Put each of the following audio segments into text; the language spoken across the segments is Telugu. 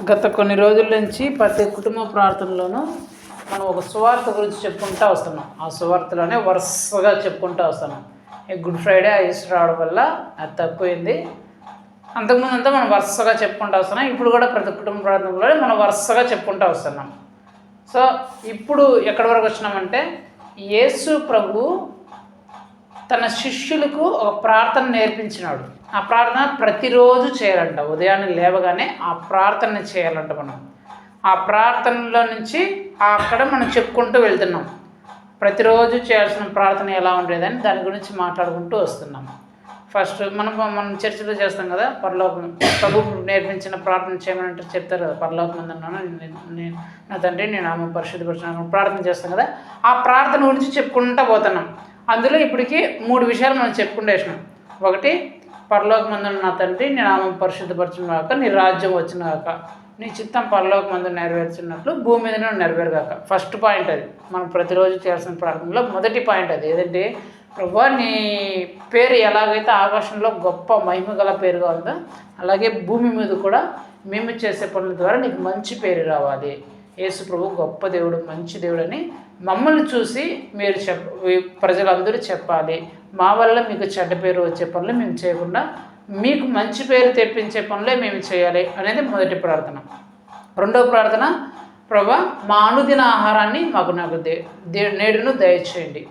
గత కొన్ని రోజుల నుంచి ప్రతి కుటుంబ ప్రార్థనలోనూ మనం ఒక సువార్త గురించి చెప్పుకుంటూ వస్తున్నాం. ఆ సువార్తలోనే వరుసగా చెప్పుకుంటూ వస్తున్నాం. ఈ గుడ్ ఫ్రైడే ఈస్టర్ రావడం వల్ల అది తప్పిపోయింది. అంతకుముందు అంతా మనం వరుసగా చెప్పుకుంటూ వస్తున్నాం. ఇప్పుడు కూడా ప్రతి కుటుంబ ప్రార్థనలోనే మనం వరుసగా చెప్పుకుంటూ వస్తున్నాం. సో ఇప్పుడు ఎక్కడి వరకు వచ్చినామంటే, యేసు ప్రభు తన శిష్యులకు ఒక ప్రార్థన నేర్పించినాడు. ఆ ప్రార్థన ప్రతిరోజు చేయాలంట. ఉదయాన్నే లేవగానే ఆ ప్రార్థన చేయాలంట. మనం ఆ ప్రార్థనలో నుంచి అక్కడ మనం చెప్పుకుంటూ వెళ్తున్నాం. ప్రతిరోజు చేయాల్సిన ప్రార్థన ఎలా ఉండేదని దాని గురించి మాట్లాడుకుంటూ వస్తున్నాం. ఫస్ట్ మనం చర్చలో చేస్తాం కదా, పరలోకం ప్రభు నేర్పించిన ప్రార్థన చేయమని చెప్తారు కదా. పరలోకం ఉందన్నాను నా తండ్రి నేను ఆమె పరిశుద్ధపరచున్నాను ప్రార్థన చేస్తాం కదా. ఆ ప్రార్థన గురించి చెప్పుకుంటూ పోతున్నాం. అందులో ఇప్పటికీ 3 విషయాలు మనం చెప్పుకుంటేసినాం. ఒకటి, పరలోకమందున్న నా తండ్రి నీ నామం పరిశుద్ధపరచుగాక, నీ రాజ్యం వచ్చినగాక, నీ చిత్తం పరలోకమందు నెరవేర్చినట్లు భూమి మీద నెరవేరుగాక. ఫస్ట్ పాయింట్ అది. మనం ప్రతిరోజు చేయాల్సిన ప్రార్థనలో మొదటి పాయింట్ అది. ఏదంటే, ప్రభువా నీ పేరు ఎలాగైతే ఆకాశంలో గొప్ప మహిమ గల పేరుగా ఉందో, అలాగే భూమి మీద కూడా మేము చేసే పనుల ద్వారా నీకు మంచి పేరు రావాలి. యేసు ప్రభు గొప్ప దేవుడు, మంచి దేవుడు అని మమ్మల్ని చూసి మీరు ప్రజలందరూ చెప్పాలి. మా వల్ల మీకు చెడ్డ పేరు వచ్చే పనులు మేము చేయకుండా మీకు మంచి పేరు తెప్పించే పనులే మేము చేయాలి అనేది మొదటి ప్రార్థన. రెండవ ప్రార్థన, ప్రభువా మా అనుదిన ఆహారాన్ని మాకు నేడును దయచేయండి.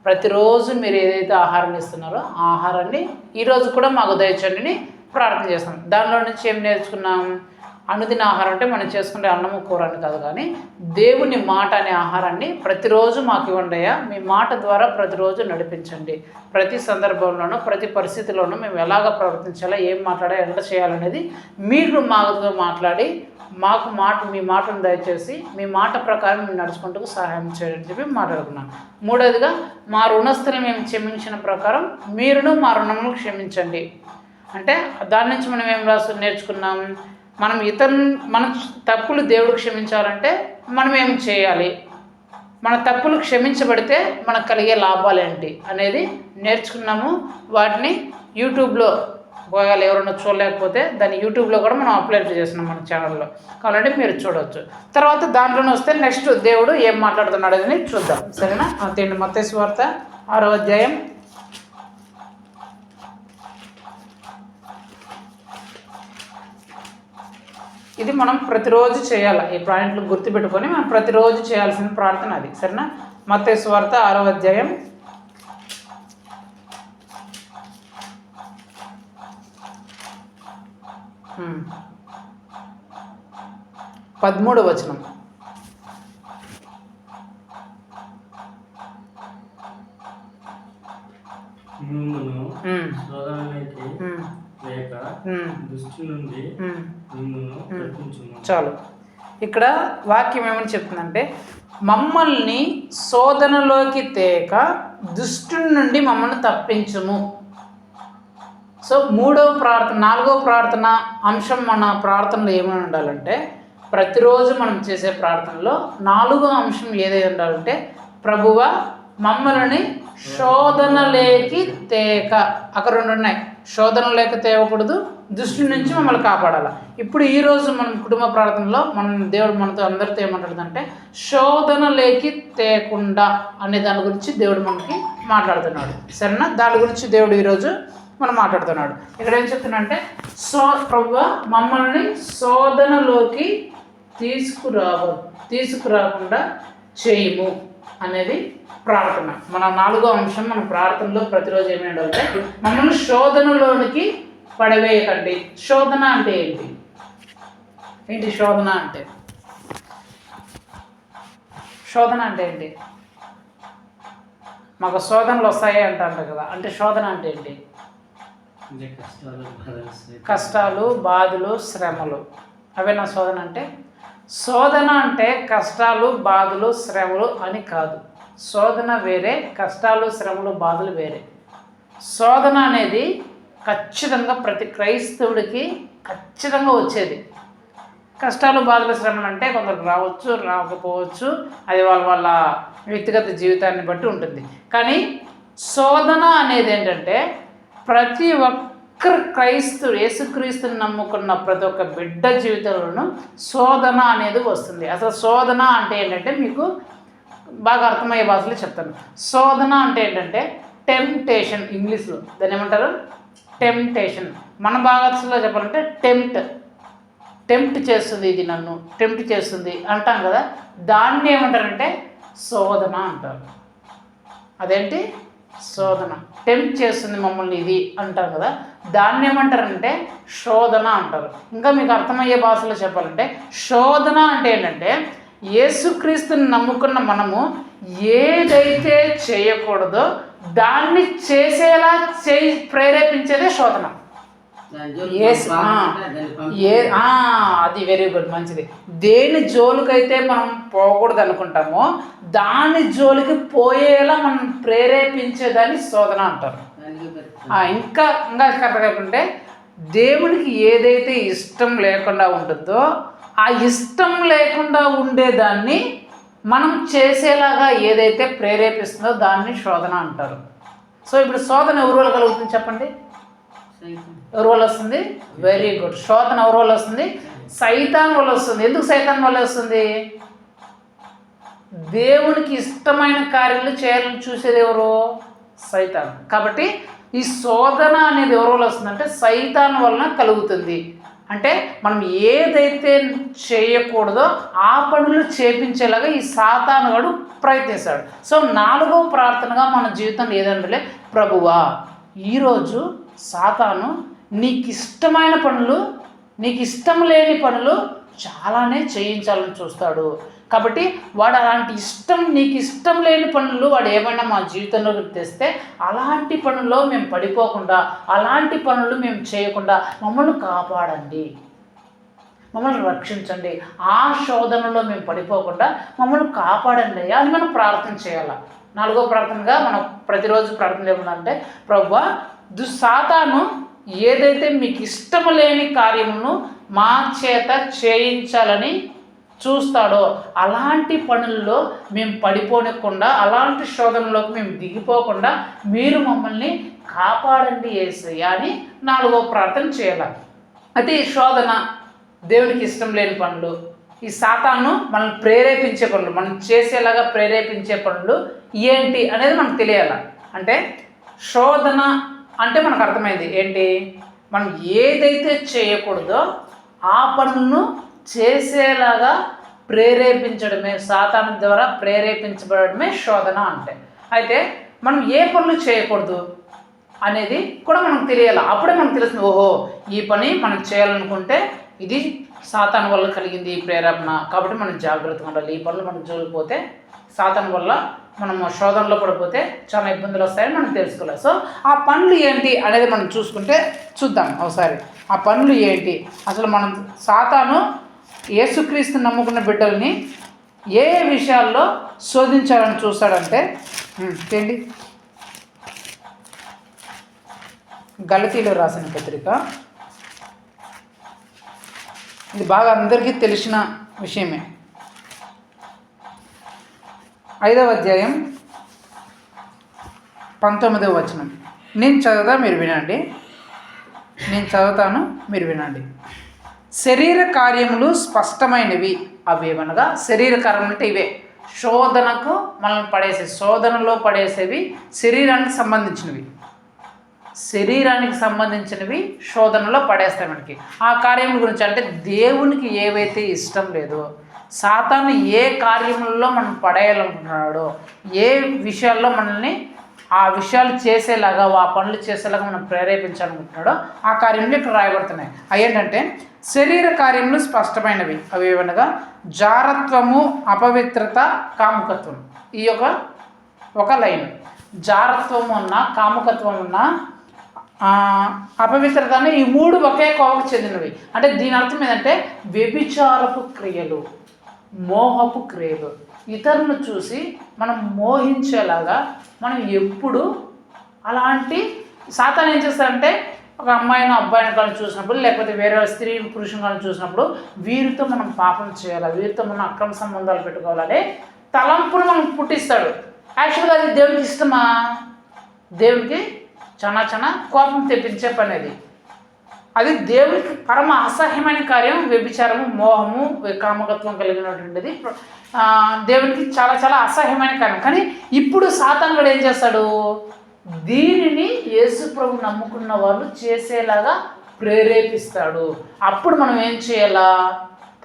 ప్రతిరోజు మీరు ఏదైతే ఆహారం ఇస్తున్నారో ఆ ఆహారాన్ని ఈరోజు కూడా మాకు దయచేయండి అని ప్రార్థన చేస్తాం. దానిలో నుంచి ఏం నేర్చుకున్నాం? అనుదిన ఆహారం అంటే మనం చేసుకునే అన్నము కూర అని కాదు, కానీ దేవుని మాట అనే ఆహారాన్ని ప్రతిరోజు మాకు ఇవ్వండియా. మీ మాట ద్వారా ప్రతిరోజు నడిపించండి. ప్రతి సందర్భంలోనూ ప్రతి పరిస్థితిలోనూ మేము ఎలాగ ప్రవర్తించాలో, ఏం మాట్లాడా, ఎంత చేయాలనేది మీరు మాతో మాట్లాడి మీ మాటను దయచేసి మీ మాట ప్రకారం మేము నడుచుకుంటూ సహాయం చేయాలని చెప్పి మాట్లాడుకున్నాం. మూడవదిగా, మా రుణస్థులు మేము క్షమించిన ప్రకారం మీరును మా రుణమును క్షమించండి. అంటే దాని నుంచి మనం ఏం నేర్చుకున్నాం? మన తప్పులు దేవుడు క్షమించాలంటే మనం ఏం చేయాలి, మన తప్పులు క్షమించబడితే మనకు కలిగే లాభాలు ఏంటి అనేది నేర్చుకున్నాము. వాటిని యూట్యూబ్లో పోయాలి. ఎవరైనా చూడలేకపోతే దాన్ని యూట్యూబ్లో కూడా మనం అప్లోడ్ చేస్తున్నాం మన ఛానల్లో. కావాలంటే మీరు చూడవచ్చు. తర్వాత దాంట్లోనే వస్తే నెక్స్ట్ దేవుడు ఏం మాట్లాడుతున్నాడు అని చూద్దాం. సరేనా? అంతేండి. మత్తయి సువార్త 6వ అధ్యాయం ఇది మనం ప్రతిరోజు చేయాలి. ఈ పాయింట్లు గుర్తుపెట్టుకొని మనం ప్రతిరోజు చేయాల్సిన ప్రార్థన అది. సరేనా? మత్తయి సువార్త 6వ అధ్యాయం 13వ వచనం. చాలు. ఇక్కడ వాక్యం ఏమని చెప్తుందంటే, మమ్మల్ని శోధనలోకి తేక దుష్టుని నుండి మమ్మల్ని తప్పించుము. సో 4వ ప్రార్థన అంశం మన ప్రార్థనలో ఏమని ఉండాలంటే, ప్రతిరోజు మనం చేసే ప్రార్థనలో 4వ అంశం ఏదై ఉండాలంటే, ప్రభువా మమ్మల్ని శోధనలోకి తేక. అక్కడ 2 ఉన్నాయి. శోధనలోకి తేవకూడదు, దుష్టి నుంచి మమ్మల్ని కాపాడాలి. ఇప్పుడు ఈరోజు మనం కుటుంబ ప్రార్థనలో దేవుడు మనతో అందరితో ఏమంటాడుదంటే, శోధనలోకి తేకుండా అనే దాని గురించి దేవుడు మనకి మాట్లాడుతున్నాడు. సరేనా? దాని గురించి దేవుడు ఈరోజు మనం మాట్లాడుతున్నాడు. ఇక్కడ ఏం చెప్తున్నాడంటే, ప్రభువా మమ్మల్ని శోధనలోకి తీసుకురాకుండా చేయము అనేది ప్రార్థన. మన 4వ అంశం మన ప్రార్థనలో ప్రతిరోజు ఏమి ఉండాలంటే, మమ్మల్ని శోధనలోనికి పడవేయకండి. శోధన అంటే ఏంటి? శోధన అంటే ఏంటి? మాకు శోధనలు వస్తాయి అంటారు కదా. అంటే శోధన అంటే ఏంటి? కష్టాలు, బాధలు, శ్రమలు. అవే నా శోధన అంటే. శోధన అంటే కష్టాలు, బాధలు, శ్రమలు అని కాదు. శోధన వేరే, కష్టాలు, శ్రమలు, బాధలు వేరే. శోధన అనేది ఖచ్చితంగా ప్రతి క్రైస్తవుడికి ఖచ్చితంగా వచ్చేది. కష్టాలు, బాధలు, శ్రమలు అంటే కొందరికి రావచ్చు, రాకపోవచ్చు. అది వాళ్ళ వ్యక్తిగత జీవితాన్ని బట్టి ఉంటుంది. కానీ శోధన అనేది ఏంటంటే, ప్రతి యేసుక్రీస్తుని నమ్ముకున్న ప్రతి ఒక్క బిడ్డ జీవితంలోనూ శోధన అనేది వస్తుంది. అసలు శోధన అంటే ఏంటంటే మీకు బాగా అర్థమయ్యే భాషలో చెప్తాను. శోధన అంటే ఏంటంటే టెంప్టేషన్, ఇంగ్లీష్లో దాన్ని ఏమంటారు? టెంప్టేషన్. మన భాషలో చెప్పాలంటే టెంప్ట్ చేస్తుంది, ఇది నన్ను టెంప్ట్ చేస్తుంది అంటాం కదా, దాన్ని ఏమంటారంటే శోధన అంటారు. అదేంటి? శోధన. టెంప్ట్ చేస్తుంది మమ్మల్ని ఇది అంటాం కదా, దాన్ని ఏమంటారంటే శోధన అంటారు. ఇంకా మీకు అర్థమయ్యే భాషలో చెప్పాలంటే శోధన అంటే ఏంటంటే యేసుక్రీస్తుని నమ్ముకున్న మనము ఏదైతే చేయకూడదో దాన్ని చేసేలా ప్రేరేపించేదే శోధన. అది వెరీ గుడ్, మంచిది. దేని జోలికైతే మనం పోకూడదు అనుకుంటామో దాని జోలికి పోయేలా మనం ప్రేరేపించేదాన్ని శోధన అంటారు. ఇంకా కరెక్ట్గా దేవునికి ఏదైతే ఇష్టం లేకుండా ఉంటుందో ఆ ఇష్టం లేకుండా ఉండేదాన్ని మనం చేసేలాగా ఏదైతే ప్రేరేపిస్తుందో దాన్ని శోధన అంటారు. సో ఇప్పుడు శోధన ఎవరి వల్ల కలుగుతుంది చెప్పండి? ఎవరి వల్ల వస్తుంది? Very good. శోధన ఎవరి వల్ల వస్తుంది? సైతాన్ వల్ల వస్తుంది. ఎందుకు సైతాన్ వల్ల వస్తుంది? దేవునికి ఇష్టమైన కార్యాలు చేయాలని చూసేది ఎవరు? సైతాన్. కాబట్టి ఈ శోధన అనేది ఎవరి వల్ల వస్తుందంటే సైతాన్ వలన కలుగుతుంది. అంటే మనం ఏదైతే చేయకూడదో ఆ పనులు చేపించేలాగా ఈ సాతానుగాడు ప్రయత్నిస్తాడు. సో 4వ ప్రార్థనగా మన జీవితంలో ఏదంటే, ప్రభువా ఈరోజు సాతాను నీకు ఇష్టమైన పనులు, నీకు ఇష్టం లేని పనులు చాలానే చేయించాలని చూస్తాడు. కాబట్టి వాడు అలాంటి నీకు ఇష్టం లేని పనులు వాడు ఏమైనా మా జీవితంలోకి తెస్తే అలాంటి పనుల్లో మేము పడిపోకుండా, అలాంటి పనులు మేము చేయకుండా మమ్మల్ని కాపాడండి, మమ్మల్ని రక్షించండి, ఆ శోధనలో మేము పడిపోకుండా మమ్మల్ని కాపాడండి అని మనం ప్రార్థన చేయాలి. 4వ ప్రార్థనగా మనం ప్రతిరోజు ప్రార్థన ఏమంటే, ప్రభువా సాతాను ఏదైతే మీకు ఇష్టం లేని కార్యమును మా చేత చేయించాలని చూస్తాడో అలాంటి పనుల్లో మేము పడిపోనకుండా, అలాంటి శోధనలోకి మేము దిగిపోకుండా మీరు మమ్మల్ని కాపాడండి యేసయ్యా అని 4వ ప్రార్థన చేయాలి. అయితే ఈ శోధన, దేవునికి ఇష్టం లేని పనులు, ఈ సాతాను మనల్ని ప్రేరేపించే పనులు, మనం చేసేలాగా ప్రేరేపించే పనులు ఏంటి అనేది మనకు తెలియాలి. అంటే శోధన అంటే మనకు అర్థమైంది ఏంటి? మనం ఏదైతే చేయకూడదో ఆ పనులను చేసేలాగా ప్రేరేపించడమే, సాతాను ద్వారా ప్రేరేపించబడమే శోధన అంటే. అయితే మనం ఏ పనులు చేయకూడదు అనేది కూడా మనకు తెలియాలి. అప్పుడే మనకు తెలుస్తుంది, ఓహో ఈ పని మనం చేయాలనుకుంటే ఇది సాతాను వల్ల కలిగింది ఈ ప్రేరేపణ, కాబట్టి మనం జాగ్రత్తగా ఉండాలి. ఈ పనులు మనం జోలిపోతే సాతాను వల్ల మనం శోధనలో పడిపోతే చాలా ఇబ్బందులు వస్తాయని మనం తెలుసుకోవాలి. సో ఆ పనులు ఏంటి అనేది మనం చూద్దాం ఒకసారి. ఆ పనులు ఏంటి? అసలు మనం సాతాను యేసుక్రీస్తు నమ్ముకున్న బిడ్డల్ని ఏ విషయాల్లో శోధించాలని చూస్తాడంటే ఏంటి? గలతీలో రాసిన పత్రిక, ఇది బాగా అందరికీ తెలిసిన విషయమే. 5వ అధ్యాయం 19వ వచనం. నేను చదువుతాను మీరు వినండి. శరీర కార్యములు స్పష్టమైనవి, అవేమనగా శరీర కార్యములు అంటే ఇవే, శోధనకు మనల్ని శోధనలో పడేసేవి శరీరానికి సంబంధించినవి శోధనలో పడేస్తాయి మనకి. ఆ కార్యముల గురించి అంటే దేవునికి ఏవైతే ఇష్టం లేదో, సాతాను ఏ కార్యములలో మనం పడేయాలనుకుంటున్నాడో, ఏ విషయాల్లో మనల్ని ఆ విషయాలు చేసేలాగా, ఆ పనులు చేసేలాగా మనం ప్రేరేపించాలనుకుంటున్నాడో ఆ కార్యములు ఇక్కడ రాయబడుతున్నాయి. అవి ఏంటంటే శరీర కార్యములు స్పష్టమైనవి, అవి ఏమనగా జారత్వము, అపవిత్రత, కాముకత్వం. ఈ ఒక లైన్. జారత్వం ఉన్న, కాముకత్వం ఉన్న, అపవిత్రత అనే ఈ 3 ఒకే కోవకు చెందినవి. అంటే దీని అర్థం ఏంటంటే వ్యభిచారపు క్రియలు, మోహపు క్రియలు, ఇతరులను చూసి మనం మోహించేలాగా మనం ఎప్పుడు అలాంటి సాతాను ఏం చేస్తారంటే ఒక అమ్మాయిని అబ్బాయిని కానీ చూసినప్పుడు, లేకపోతే వేరే స్త్రీ పురుషుని కానీ చూసినప్పుడు వీరితో మనం పాపం చేయాలి, వీరితో మనం అక్రమ సంబంధాలు పెట్టుకోవాలనే తలంపును మనం పుట్టిస్తాడు. యాక్చువల్గా అది దేవునికి ఇష్టమా? దేవునికి చాలా కోపం తెప్పించే పని అది. అది దేవుడికి పరమ అసహ్యమైన కార్యం. వ్యభిచారము, మోహము, కామకత్వం కలిగినటువంటిది దేవునికి చాలా చాలా అసహ్యమైన కార్యం. కానీ ఇప్పుడు సాతాను కూడా ఏం చేస్తాడు, దీనిని యేసు ప్రభు నమ్ముకున్న వాళ్ళు చేసేలాగా ప్రేరేపిస్తాడు. అప్పుడు మనం ఏం చేయాలా,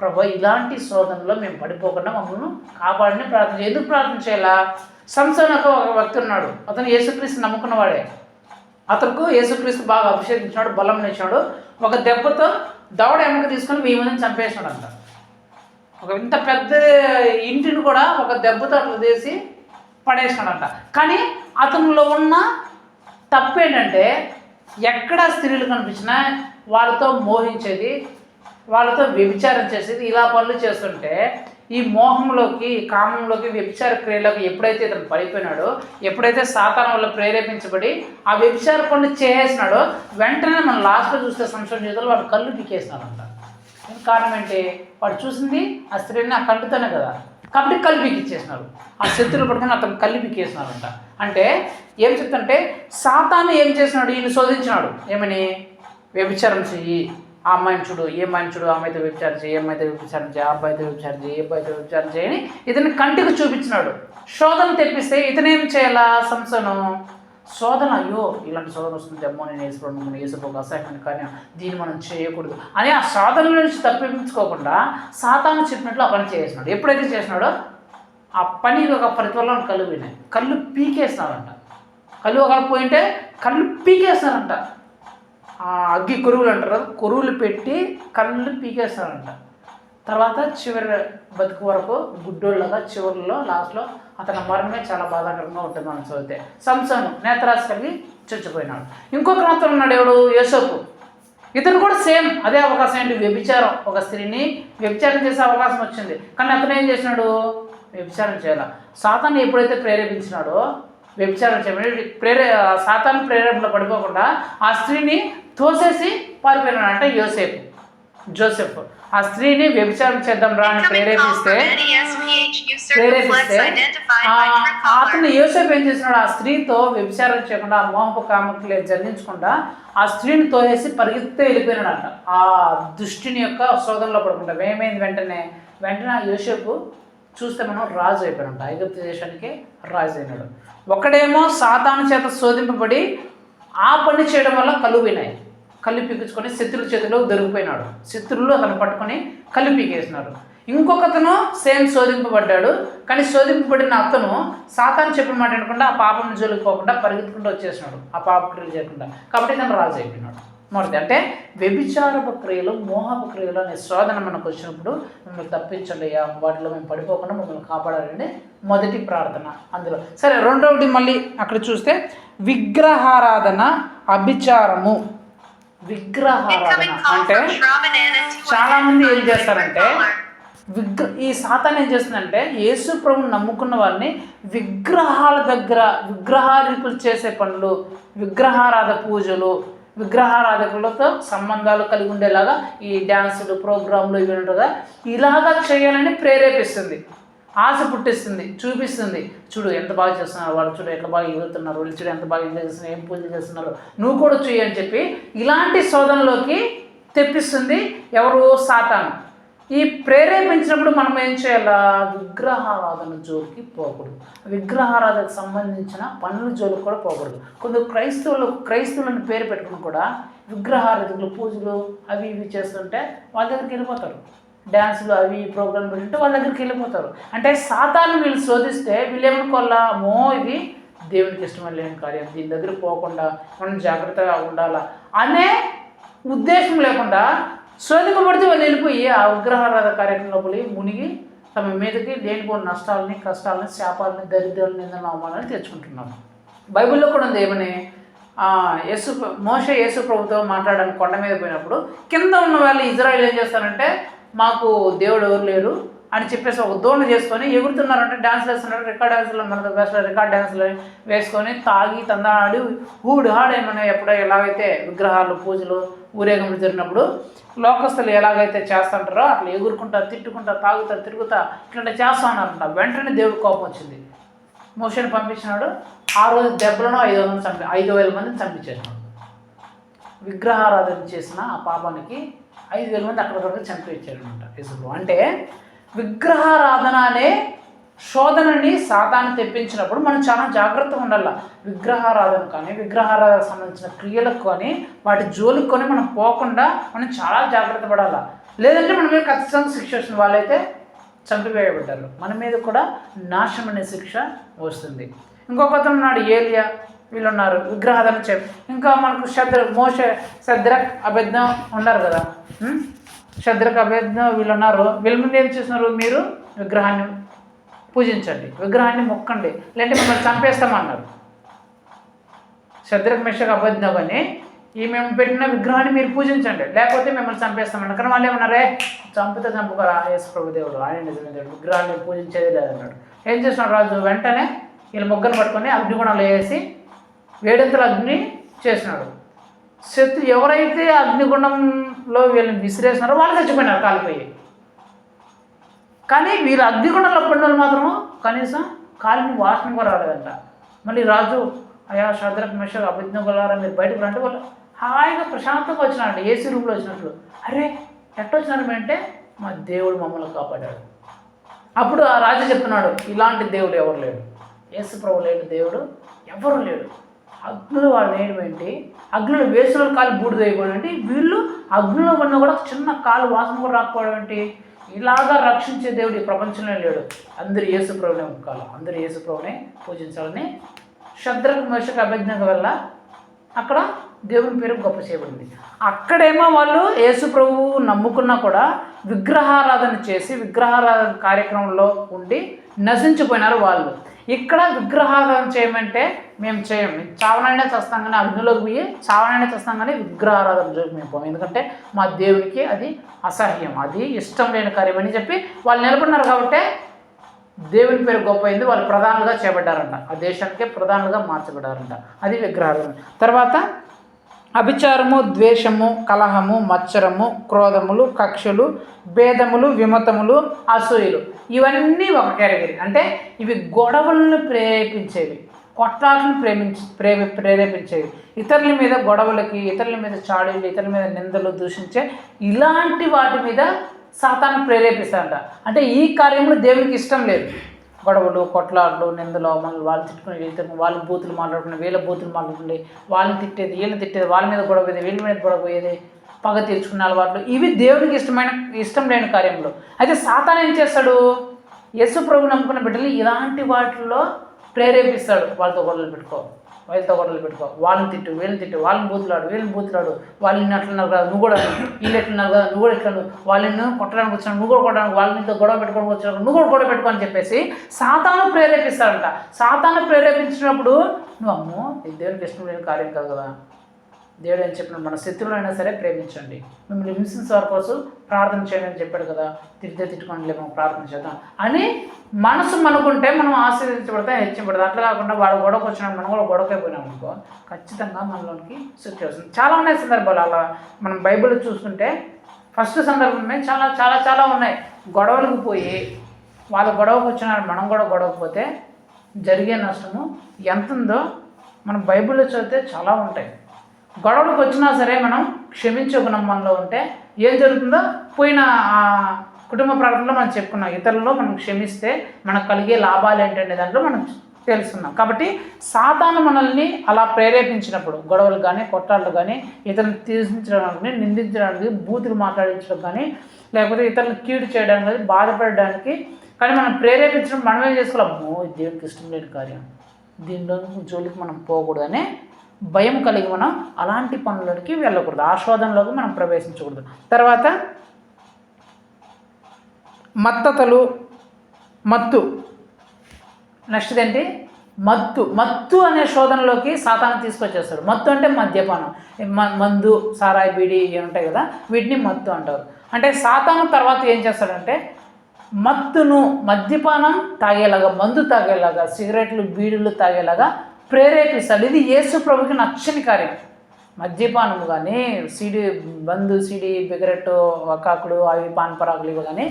ప్రభు ఇలాంటి శోధనలో మేము పడిపోకుండా మమ్మల్ని కాపాడిని ప్రార్థన చేయాలి. ఎందుకు ప్రార్థన చేయాలా, సంసోనుకు ఒక వ్యక్తి ఉన్నాడు, అతను యేసుక్రీస్తు నమ్ముకున్నవాడే. అతనికి యేసుక్రీస్తు బాగా అభిషేకించినాడు, బలం ఇచ్చినాడు. ఒక దెబ్బతో దవడ ఎముక తీసుకొని 1000 మందిని చంపేసినాడు అంట. ఒక ఇంత పెద్ద ఇంటిని కూడా ఒక దెబ్బతో అట్లా చేసి పడేసినాడంట. కానీ అతనిలో ఉన్న తప్పు ఏంటంటే, ఎక్కడ స్త్రీలు కనిపించినా వాళ్ళతో మోహించేది, వాళ్ళతో వ్యభిచారం చేసేది, ఇలా పనులు చేస్తుంటే ఈ మోహంలోకి, కామంలోకి, వ్యభిచార క్రియలోకి ఎప్పుడైతే ఇతను పడిపోయినాడో, ఎప్పుడైతే సాతాను వల్ల ప్రేరేపించబడి ఆ వ్యభిచార పనులు చేసేసినాడో, వెంటనే మనం లాస్ట్లో చూస్తే సంవత్సరం చేతులు వాడు కళ్ళు పీకేసినాడంట. కారణం ఏంటి, వాడు చూసింది ఆ స్త్రీని ఆ కళ్ళుతోనే కదా, కాబట్టి కళ్ళు పీకిచ్చేసినారు. ఆ శత్రువులు పట్టుకుని అతను కళ్ళు పీకేసినారంట. అంటే ఏం చెప్తుంటే, సాతాను ఏం చేసినాడు, ఈయన శోధించినాడు. ఏమని, వ్యభిచారం చెయ్యి, ఆ అమ్మాయిని చూడు, ఏ అమ్మాయిని చూడు, ఆ అమ్మాయితో వ్యభిచారం చేయి, ఏ అమ్మాయితో వ్యభిచారం చేయి, ఆ అబ్బాయితో వ్యభిచారం చేయి, ఏ అబ్బాయితో వ్యభిచారం చేయని ఇతని కంటికి చూపించినాడు. శోధన తెప్పిస్తే ఇతనేం చేయాలా, సంసోను శోధన, అయ్యో ఇలాంటి శోధన వస్తుంది, అమ్మో నేను వేసుకోవడం, వేసుకోక అసహ్యమైన కానీ దీన్ని మనం చేయకూడదు అని ఆ శోధన నుంచి తప్పించుకోకుండా సాతాను చెప్పినట్లు ఆ పని చేసినాడు. ఎప్పుడైతే చేసినాడో ఆ పని ఒక ప్రతిఫలం కళ్ళు పోయినాయి, కళ్ళు పీకేసినారంట. కళ్ళు ఒక పోయింటే కళ్ళు పీకేస్తారంట. అగ్గి కొరువులు అంటారు, కొరువులు పెట్టి కళ్ళు పీకేస్తారంట. తర్వాత చివరి బతుకు వరకు గుడ్డోళ్ళగా చివరిలో లాస్ట్లో అతని మరణమే చాలా బాధాకరంగా ఉంటుంది మనం చదివితే. సంసోను నేత్రాశ కలిగి చచ్చిపోయినాడు. ఇంకొక అతను ఉన్నాడు, ఎవడు, యోసేపు. ఇతను కూడా సేమ్ అదే అవకాశం ఏంటి, వ్యభిచారం, ఒక స్త్రీని వ్యభిచారం చేసే అవకాశం వచ్చింది. కానీ అతను ఏం చేసినాడు, వ్యభిచారం చేయాలి. సాతాను ఎప్పుడైతే ప్రేరేపించినాడో వ్యభిచారం చేయమని సాతాను ప్రేరేపణలో పడిపోకుండా ఆ స్త్రీని తోసేసి పారిపోయినాడు. అంటే జోసెఫ్ ఆ స్త్రీని వ్యభిచారం చేద్దాం రా అని ప్రేరేపిస్తే అతను యోసేపు ఏం చేసినాడు, ఆ స్త్రీతో వ్యభిచారం చేయకుండా, ఆ మోహపు కామకులు జరించకుండా ఆ స్త్రీని తోసేసి పరిగెత్తే వెళ్ళిపోయినాడంట. ఆ దుష్టిని యొక్క శోధనలో పడకుండా ఏమైంది, వెంటనే ఆ యోసేపు చూస్తే మనం రాజు అయిపోయినాడు, ఐగుప్తు దేశానికి రాజు అయినాడు. ఒకడేమో సాతాను చేత శోధింపబడి ఆ పని చేయడం వల్ల కళ్ళు పోయినాయి, కళ్ళు పీకించుకొని శత్రుల చేతిలో దొరికిపోయినాడు. శత్రువులు అతను పట్టుకొని కళ్ళు పీకేసినారు. ఇంకొకతను సేమ్ శోధింపబడ్డాడు. కానీ శోధింపబడిన అతను సాతాను చెప్పిన మాట వినకుండా ఆ పాపం జోలికి పోకుండా పరిగెత్తుకుంటూ వచ్చేసినాడు, ఆ పాపక్రియలు చేయకుండా. కాబట్టి తను రాజు అయిపోయినాడు. మొదటి అంటే వ్యభిచారపు క్రియలు, మోహపు క్రియలు అనే శోధన మనకు వచ్చినప్పుడు మిమ్మల్ని తప్పించండి, వాటిలో మేము పడిపోకుండా మమ్మల్ని కాపాడాలండి మొదటి ప్రార్థన. అందులో సరే, రెండవది మళ్ళీ అక్కడ చూస్తే విగ్రహారాధన, అభిచారము. విగ్రహారాధన అంటే చాలామంది ఏం చేస్తారంటే, ఈ సాతాను ఏం చేస్తుందంటే, యేసు ప్రభువుని నమ్ముకున్న వారిని విగ్రహాల దగ్గర విగ్రహారాధకులు చేసే పనులు, విగ్రహారాధ పూజలు, విగ్రహారాధకులతో సంబంధాలు కలిగి ఉండేలాగా ఈ డ్యాన్సులు, ప్రోగ్రాంలు ఇవి ఉంటాయి, ఇలాగా చేయాలని ప్రేరేపిస్తుంది, ఆశ పుట్టిస్తుంది, చూపిస్తుంది. చూడు ఎంత బాగా చేస్తున్నారు వాళ్ళు, చూడు ఎట్లా బాగా ఎగురుతున్నారు వాళ్ళు, చూడు ఎంత బాగా ఎంజాయ్ చేస్తున్నారు, ఏం పూజలు చేస్తున్నారు, నువ్వు కూడా చూయి అని చెప్పి ఇలాంటి శోధనలోకి తెప్పిస్తుంది ఎవరు, సాతాను. ఈ ప్రేరేపించినప్పుడు మనం ఏం చేయాలా, విగ్రహారాధన జోలికి పోకూడదు, విగ్రహారాధనకు సంబంధించిన పనుల జోలికి కూడా పోకూడదు. కొందరు క్రైస్తవులను పేరు పెట్టుకుని కూడా విగ్రహారాధకులు పూజలు అవి ఇవి చేస్తుంటే వాళ్ళ దగ్గరికి వెళ్ళిపోతారు, డ్యాన్సులు అవి ప్రోగ్రాం పెట్టుకుంటే వాళ్ళ దగ్గరికి వెళ్ళిపోతారు. అంటే సాతాను వీళ్ళు శోధిస్తే వీళ్ళు ఏమనుకోవాలా, మో ఇది దేవునికి ఇష్టం లేని కార్యం, దీని దగ్గర పోకుండా మనం జాగ్రత్తగా ఉండాలా అనే ఉద్దేశం లేకుండా శోధింపబడితే వాళ్ళు వెళ్ళిపోయి ఆ విగ్రహారాధ కార్యక్రమంలో పోయి మునిగి తమ మీదకి లేనిపోయిన నష్టాలని, కష్టాలని, శాపాలని, దరిద్రాలని, నిందలను, అవమానాన్ని తెచ్చుకుంటున్నారు. బైబిల్లో కూడా ఉంది ఏమని, మోషే యేసు ప్రభుతో మాట్లాడడానికి కొండ మీద పోయినప్పుడు కింద ఉన్న వాళ్ళు ఇజ్రాయిల్ ఏం చేస్తారంటే, మాకు దేవుడు ఎవరు లేరు అని చెప్పేసి ఒక దోణ చేసుకొని ఎగురుతున్నారంటే, డ్యాన్స్లు వేస్తున్నారు, రికార్డ్ డ్యాన్స్లు వేసుకొని తాగి తందాడి హాడేమన్నా ఎప్పుడో ఎలాగైతే విగ్రహాలు పూజలు ఊరేగములు జరిగినప్పుడు లోకస్తులు ఎలాగైతే చేస్తుంటారో అట్లా ఎగురుకుంటారు, తిట్టుకుంటారు, తాగుతారు, తిరుగుతా ఇట్లా చేస్తూ ఉన్నారంట. వెంటనే దేవుడు కోపం వచ్చింది, మోషేని పంపించినాడు. ఆ రోజు దెబ్బలను 5,000 మందిని చంపించేసినాడు. విగ్రహారాధన చేసిన ఆ పాపానికి 5,000 మంది అక్కడ చంపేయించారు అనమాట యేసుప్రభు. అంటే విగ్రహారాధన అనే శోధనని సాతాను తెప్పించినప్పుడు మనం చాలా జాగ్రత్తగా ఉండాలి. విగ్రహారాధన కానీ విగ్రహారాధన సంబంధించిన క్రియలకు కానీ వాటి జోలికి కొని మనం పోకుండా మనం చాలా జాగ్రత్త పడాలి. లేదంటే మన మీద ఖచ్చితంగా శిక్ష వస్తుంది. వాళ్ళైతే చంపివేయబడ్డారు, మన మీద కూడా నాశనం అనే శిక్ష వస్తుంది. ఇంకొక అతను ఉన్నాడు ఏలియా, వీళ్ళు ఉన్నారు విగ్రహారాధన ఇంకా మనకు శద్రక్ అబేద్నగో ఉన్నారు కదా, శద్రక్ అబేద్నగో వీళ్ళు ఉన్నారు. వీళ్ళ ముందు ఏం చేస్తున్నారు, మీరు విగ్రహాన్ని పూజించండి, విగ్రహాన్ని మొక్కండి, లేదంటే మిమ్మల్ని చంపేస్తామన్నారు. శద్రక్ మెషక్ అబేద్నగో అని ఈ మేము పెట్టిన విగ్రహాన్ని మీరు పూజించండి, లేకపోతే మిమ్మల్ని చంపేస్తామన్నారు. కానీ వాళ్ళు ఏమన్నారే, చంపితే చంపుకోరా, యేసు ప్రభు దేవుడు ఆయన నిజమే దేవుడు, విగ్రహాన్ని పూజించేది లేదన్నాడు. ఏం చేస్తున్నాడు రాజు, వెంటనే వీళ్ళు మొగ్గను పట్టుకొని అగ్నిగుణాలు వేసి వేడంతలు అగ్ని చేసినాడు. ఎవరైతే అగ్నిగుండంలో వీళ్ళని విసిరేసినారో వాళ్ళు చచ్చిపోయినారు కాలిపోయి. కానీ వీళ్ళు అగ్నిగుండంలో పడిన వాళ్ళు మాత్రం కనీసం కాలిని వాసన కూడా రాలేదంట. మళ్ళీ రాజు, అయ్యా శద్రక్ మెషక్ అబేద్నగోలారా మీరు బయటకు రంటే వాళ్ళు హాయిగా ప్రశాంతంగా వచ్చినారంట, ఏసీ రూమ్లో వచ్చినట్లు. అరే ఎట్టొచ్చినారు అంటే మా దేవుడు మమ్మల్ని కాపాడాడు. అప్పుడు ఆ రాజు చెప్తున్నాడు, ఇలాంటి దేవుడు ఎవరు లేడు, యేసు ప్రభు లేని దేవుడు ఎవరు లేడు. అగ్నులు వాళ్ళు వేయడం ఏంటి, అగ్నులు వేసిన కాలు బూడిద వేయడం ఏంటి, వీళ్ళు అగ్నిలో ఉన్న కూడా చిన్న కాలు వాసన కూడా రాకపోవడం ఏంటి, ఇలాగా రక్షించే దేవుడు ఈ ప్రపంచంలో లేడు, అందరూ యేసు ప్రభునే ముక్కాలి, అందరూ యేసు ప్రభునే పూజించాలని శద్రక్ మెషక్ అబేద్నగో వల్ల అక్కడ దేవుని పేరు గొప్ప చేయబడింది. అక్కడేమో వాళ్ళు యేసు ప్రభువు నమ్ముకున్నా కూడా విగ్రహారాధన చేసి విగ్రహారాధన కార్యక్రమంలో ఉండి నశించిపోయినారు వాళ్ళు. ఇక్కడ విగ్రహారాధన చేయమంటే మేము చేయం, చావనైనా చేస్తాం కానీ అగ్నిలోకి పోయి చావనైనా చేస్తాం కానీ విగ్రహారాధన జోలికి మేము పోం, ఎందుకంటే మా దేవునికి అది అసహ్యం, అది ఇష్టం లేని కార్యం అని చెప్పి వాళ్ళు నిలబడినారు. కాబట్టి దేవుని పేరు గొప్ప అయింది, వాళ్ళు ప్రధానులుగా చేయబడ్డారంట, ఆ దేశానికే ప్రధానులుగా మార్చబడ్డారంట. అది విగ్రహారాధన. తర్వాత అభిచారము, ద్వేషము, కలహము, మత్సరము, క్రోధములు, కక్షలు, భేదములు, విమతములు, అసూయలు, ఇవన్నీ ఒక కేటగిరీ. అంటే ఇవి గొడవలను ప్రేరేపించేవి, కొట్లాటలను ప్రేరేపించేవి, ఇతరుల మీద గొడవలకి, ఇతరుల మీద చాడీలు, ఇతరుల మీద నిందలు దూషించే ఇలాంటి వాటి మీద సాతాను ప్రేరేపిస్తాడంట. అంటే ఈ కార్యములు దేవునికి ఇష్టం లేదు. గొడవలు, కొట్లాటలు, నిందలు, అవమానాలు, వాళ్ళు తిట్టుకునే ఇతరులు, వాళ్ళు బూతులు మాట్లాడుకునే, వీళ్ళ బూతులు మాట్లాడుకుంటే, వాళ్ళని తిట్టేది, వీళ్ళని తిట్టేది, వాళ్ళ మీద గొడవ పోయేది, వీళ్ళ మీద గొడవ పోయేది, పగ తీర్చుకునే అలవాట్లు, ఇవి దేవునికి ఇష్టం లేని కార్యములు. అయితే సాతాను ఏం చేస్తాడు, యేసు ప్రభు నమ్ముకున్న బిడ్డలు ఇలాంటి వాటిల్లో ప్రేరేపిస్తాడు. వాళ్ళతో గొడవలు పెట్టుకో, వాళ్ళని తిట్టు, వీళ్ళని తిట్టు, వాళ్ళని బూతులాడు, వాళ్ళని అట్లున్నారు కదా నువ్వు కూడా, వీళ్ళు ఎట్లున్నారు కదా నువ్వు కూడా ఎట్లా, వాళ్ళని కొట్టడానికి వచ్చినాడు నువ్వు కూడా కొట్టడానికి, వాళ్ళ మీద గొడవ పెట్టుకోవడానికి వచ్చినాడు నువ్వు కూడా గొడవ పెట్టుకో అని చెప్పేసి సాతాను ప్రేరేపిస్తాడంట. సాతాను ప్రేరేపించినప్పుడు నువ్వు అమ్మో ఇది దేవునికి ఇష్టం లేని కార్యం కాదు కదా, దేవుడు అని చెప్పిన మన శత్రువులైనా సరే ప్రేమించండి, మిమ్మల్ని హింసించే వారి కోసం ప్రార్థన చేయండి అని చెప్పాడు కదా, తిట్టుకోండి మనం ప్రార్థన చేద్దాం అని మనసు మనకుంటే మనం ఆశీర్వదించబడతాం, హెచ్చబడతాం. అట్లా కాకుండా వాడు గొడవకు వచ్చినప్పుడు మనం కూడా గొడవకైపోయినాం అనుకో, ఖచ్చితంగా మనలోనికి శక్తి వస్తుంది. చాలా ఉన్నాయి సందర్భాలు అలా. మనం బైబిల్ చూసుకుంటే ఫస్ట్ సందర్భమే చాలా చాలా చాలా ఉన్నాయి. గొడవలకు పోయి వాళ్ళు గొడవకు వచ్చినారు, మనం కూడా గొడవకపోతే జరిగే నష్టము ఎంత ఉందో మనం బైబిల్లో చదివితే చాలా ఉంటాయి. గొడవలకు వచ్చినా సరే మనం క్షమించే గుణం మనలో ఉంటే ఏం జరుగుతుందో పోయిన కుటుంబ ప్రార్థనలో మనం చెప్పుకున్నాం. ఇతరులలో మనం క్షమిస్తే మనకు కలిగే లాభాలు ఏంటంటే దాంట్లో మనం తెలుసుకున్నాం. కాబట్టి సాతాను మనల్ని అలా ప్రేరేపించినప్పుడు గొడవలు కానీ కొట్టాళ్ళు కానీ ఇతరులను తీర్చించడానికి, నిందించడానికి, బూతులు మాట్లాడించడం కానీ, లేకపోతే ఇతరులను కీడు చేయడానికి కానీ, బాధపడడానికి కానీ మనం ప్రేరేపించడం మనం ఏం చేసుకోవాలమ్మో దేవునికి ఇష్టం లేని కార్యం, దీనిలో జోలికి మనం పోకూడదనే భయం కలిగి మనం అలాంటి పనులకి వెళ్ళకూడదు, ఆస్వాదనలోకి మనం ప్రవేశించకూడదు. తర్వాత మత్తు నెక్స్ట్ ఏంటి, మత్తు అనే శోధనలోకి సాతాను తీసుకొచ్చేస్తాడు. మత్తు అంటే మద్యపానం, మందు, సారాయి, బీడి ఇవి ఉంటాయి కదా, వీటిని మత్తు అంటారు. అంటే సాతాను తర్వాత ఏం చేస్తాడంటే మత్తును మద్యపానం తాగేలాగా, మందు తాగేలాగా, సిగరెట్లు, బీడీలు తాగేలాగా ప్రేరేపిస్తాడు. ఇది యేసు ప్రభుకి నచ్చని కార్యం. మద్యపానము కానీ, మందు, సిడి, బిగరెట్టు, వకాకులు, అవి పాన్పరాకులు ఇవి కానీ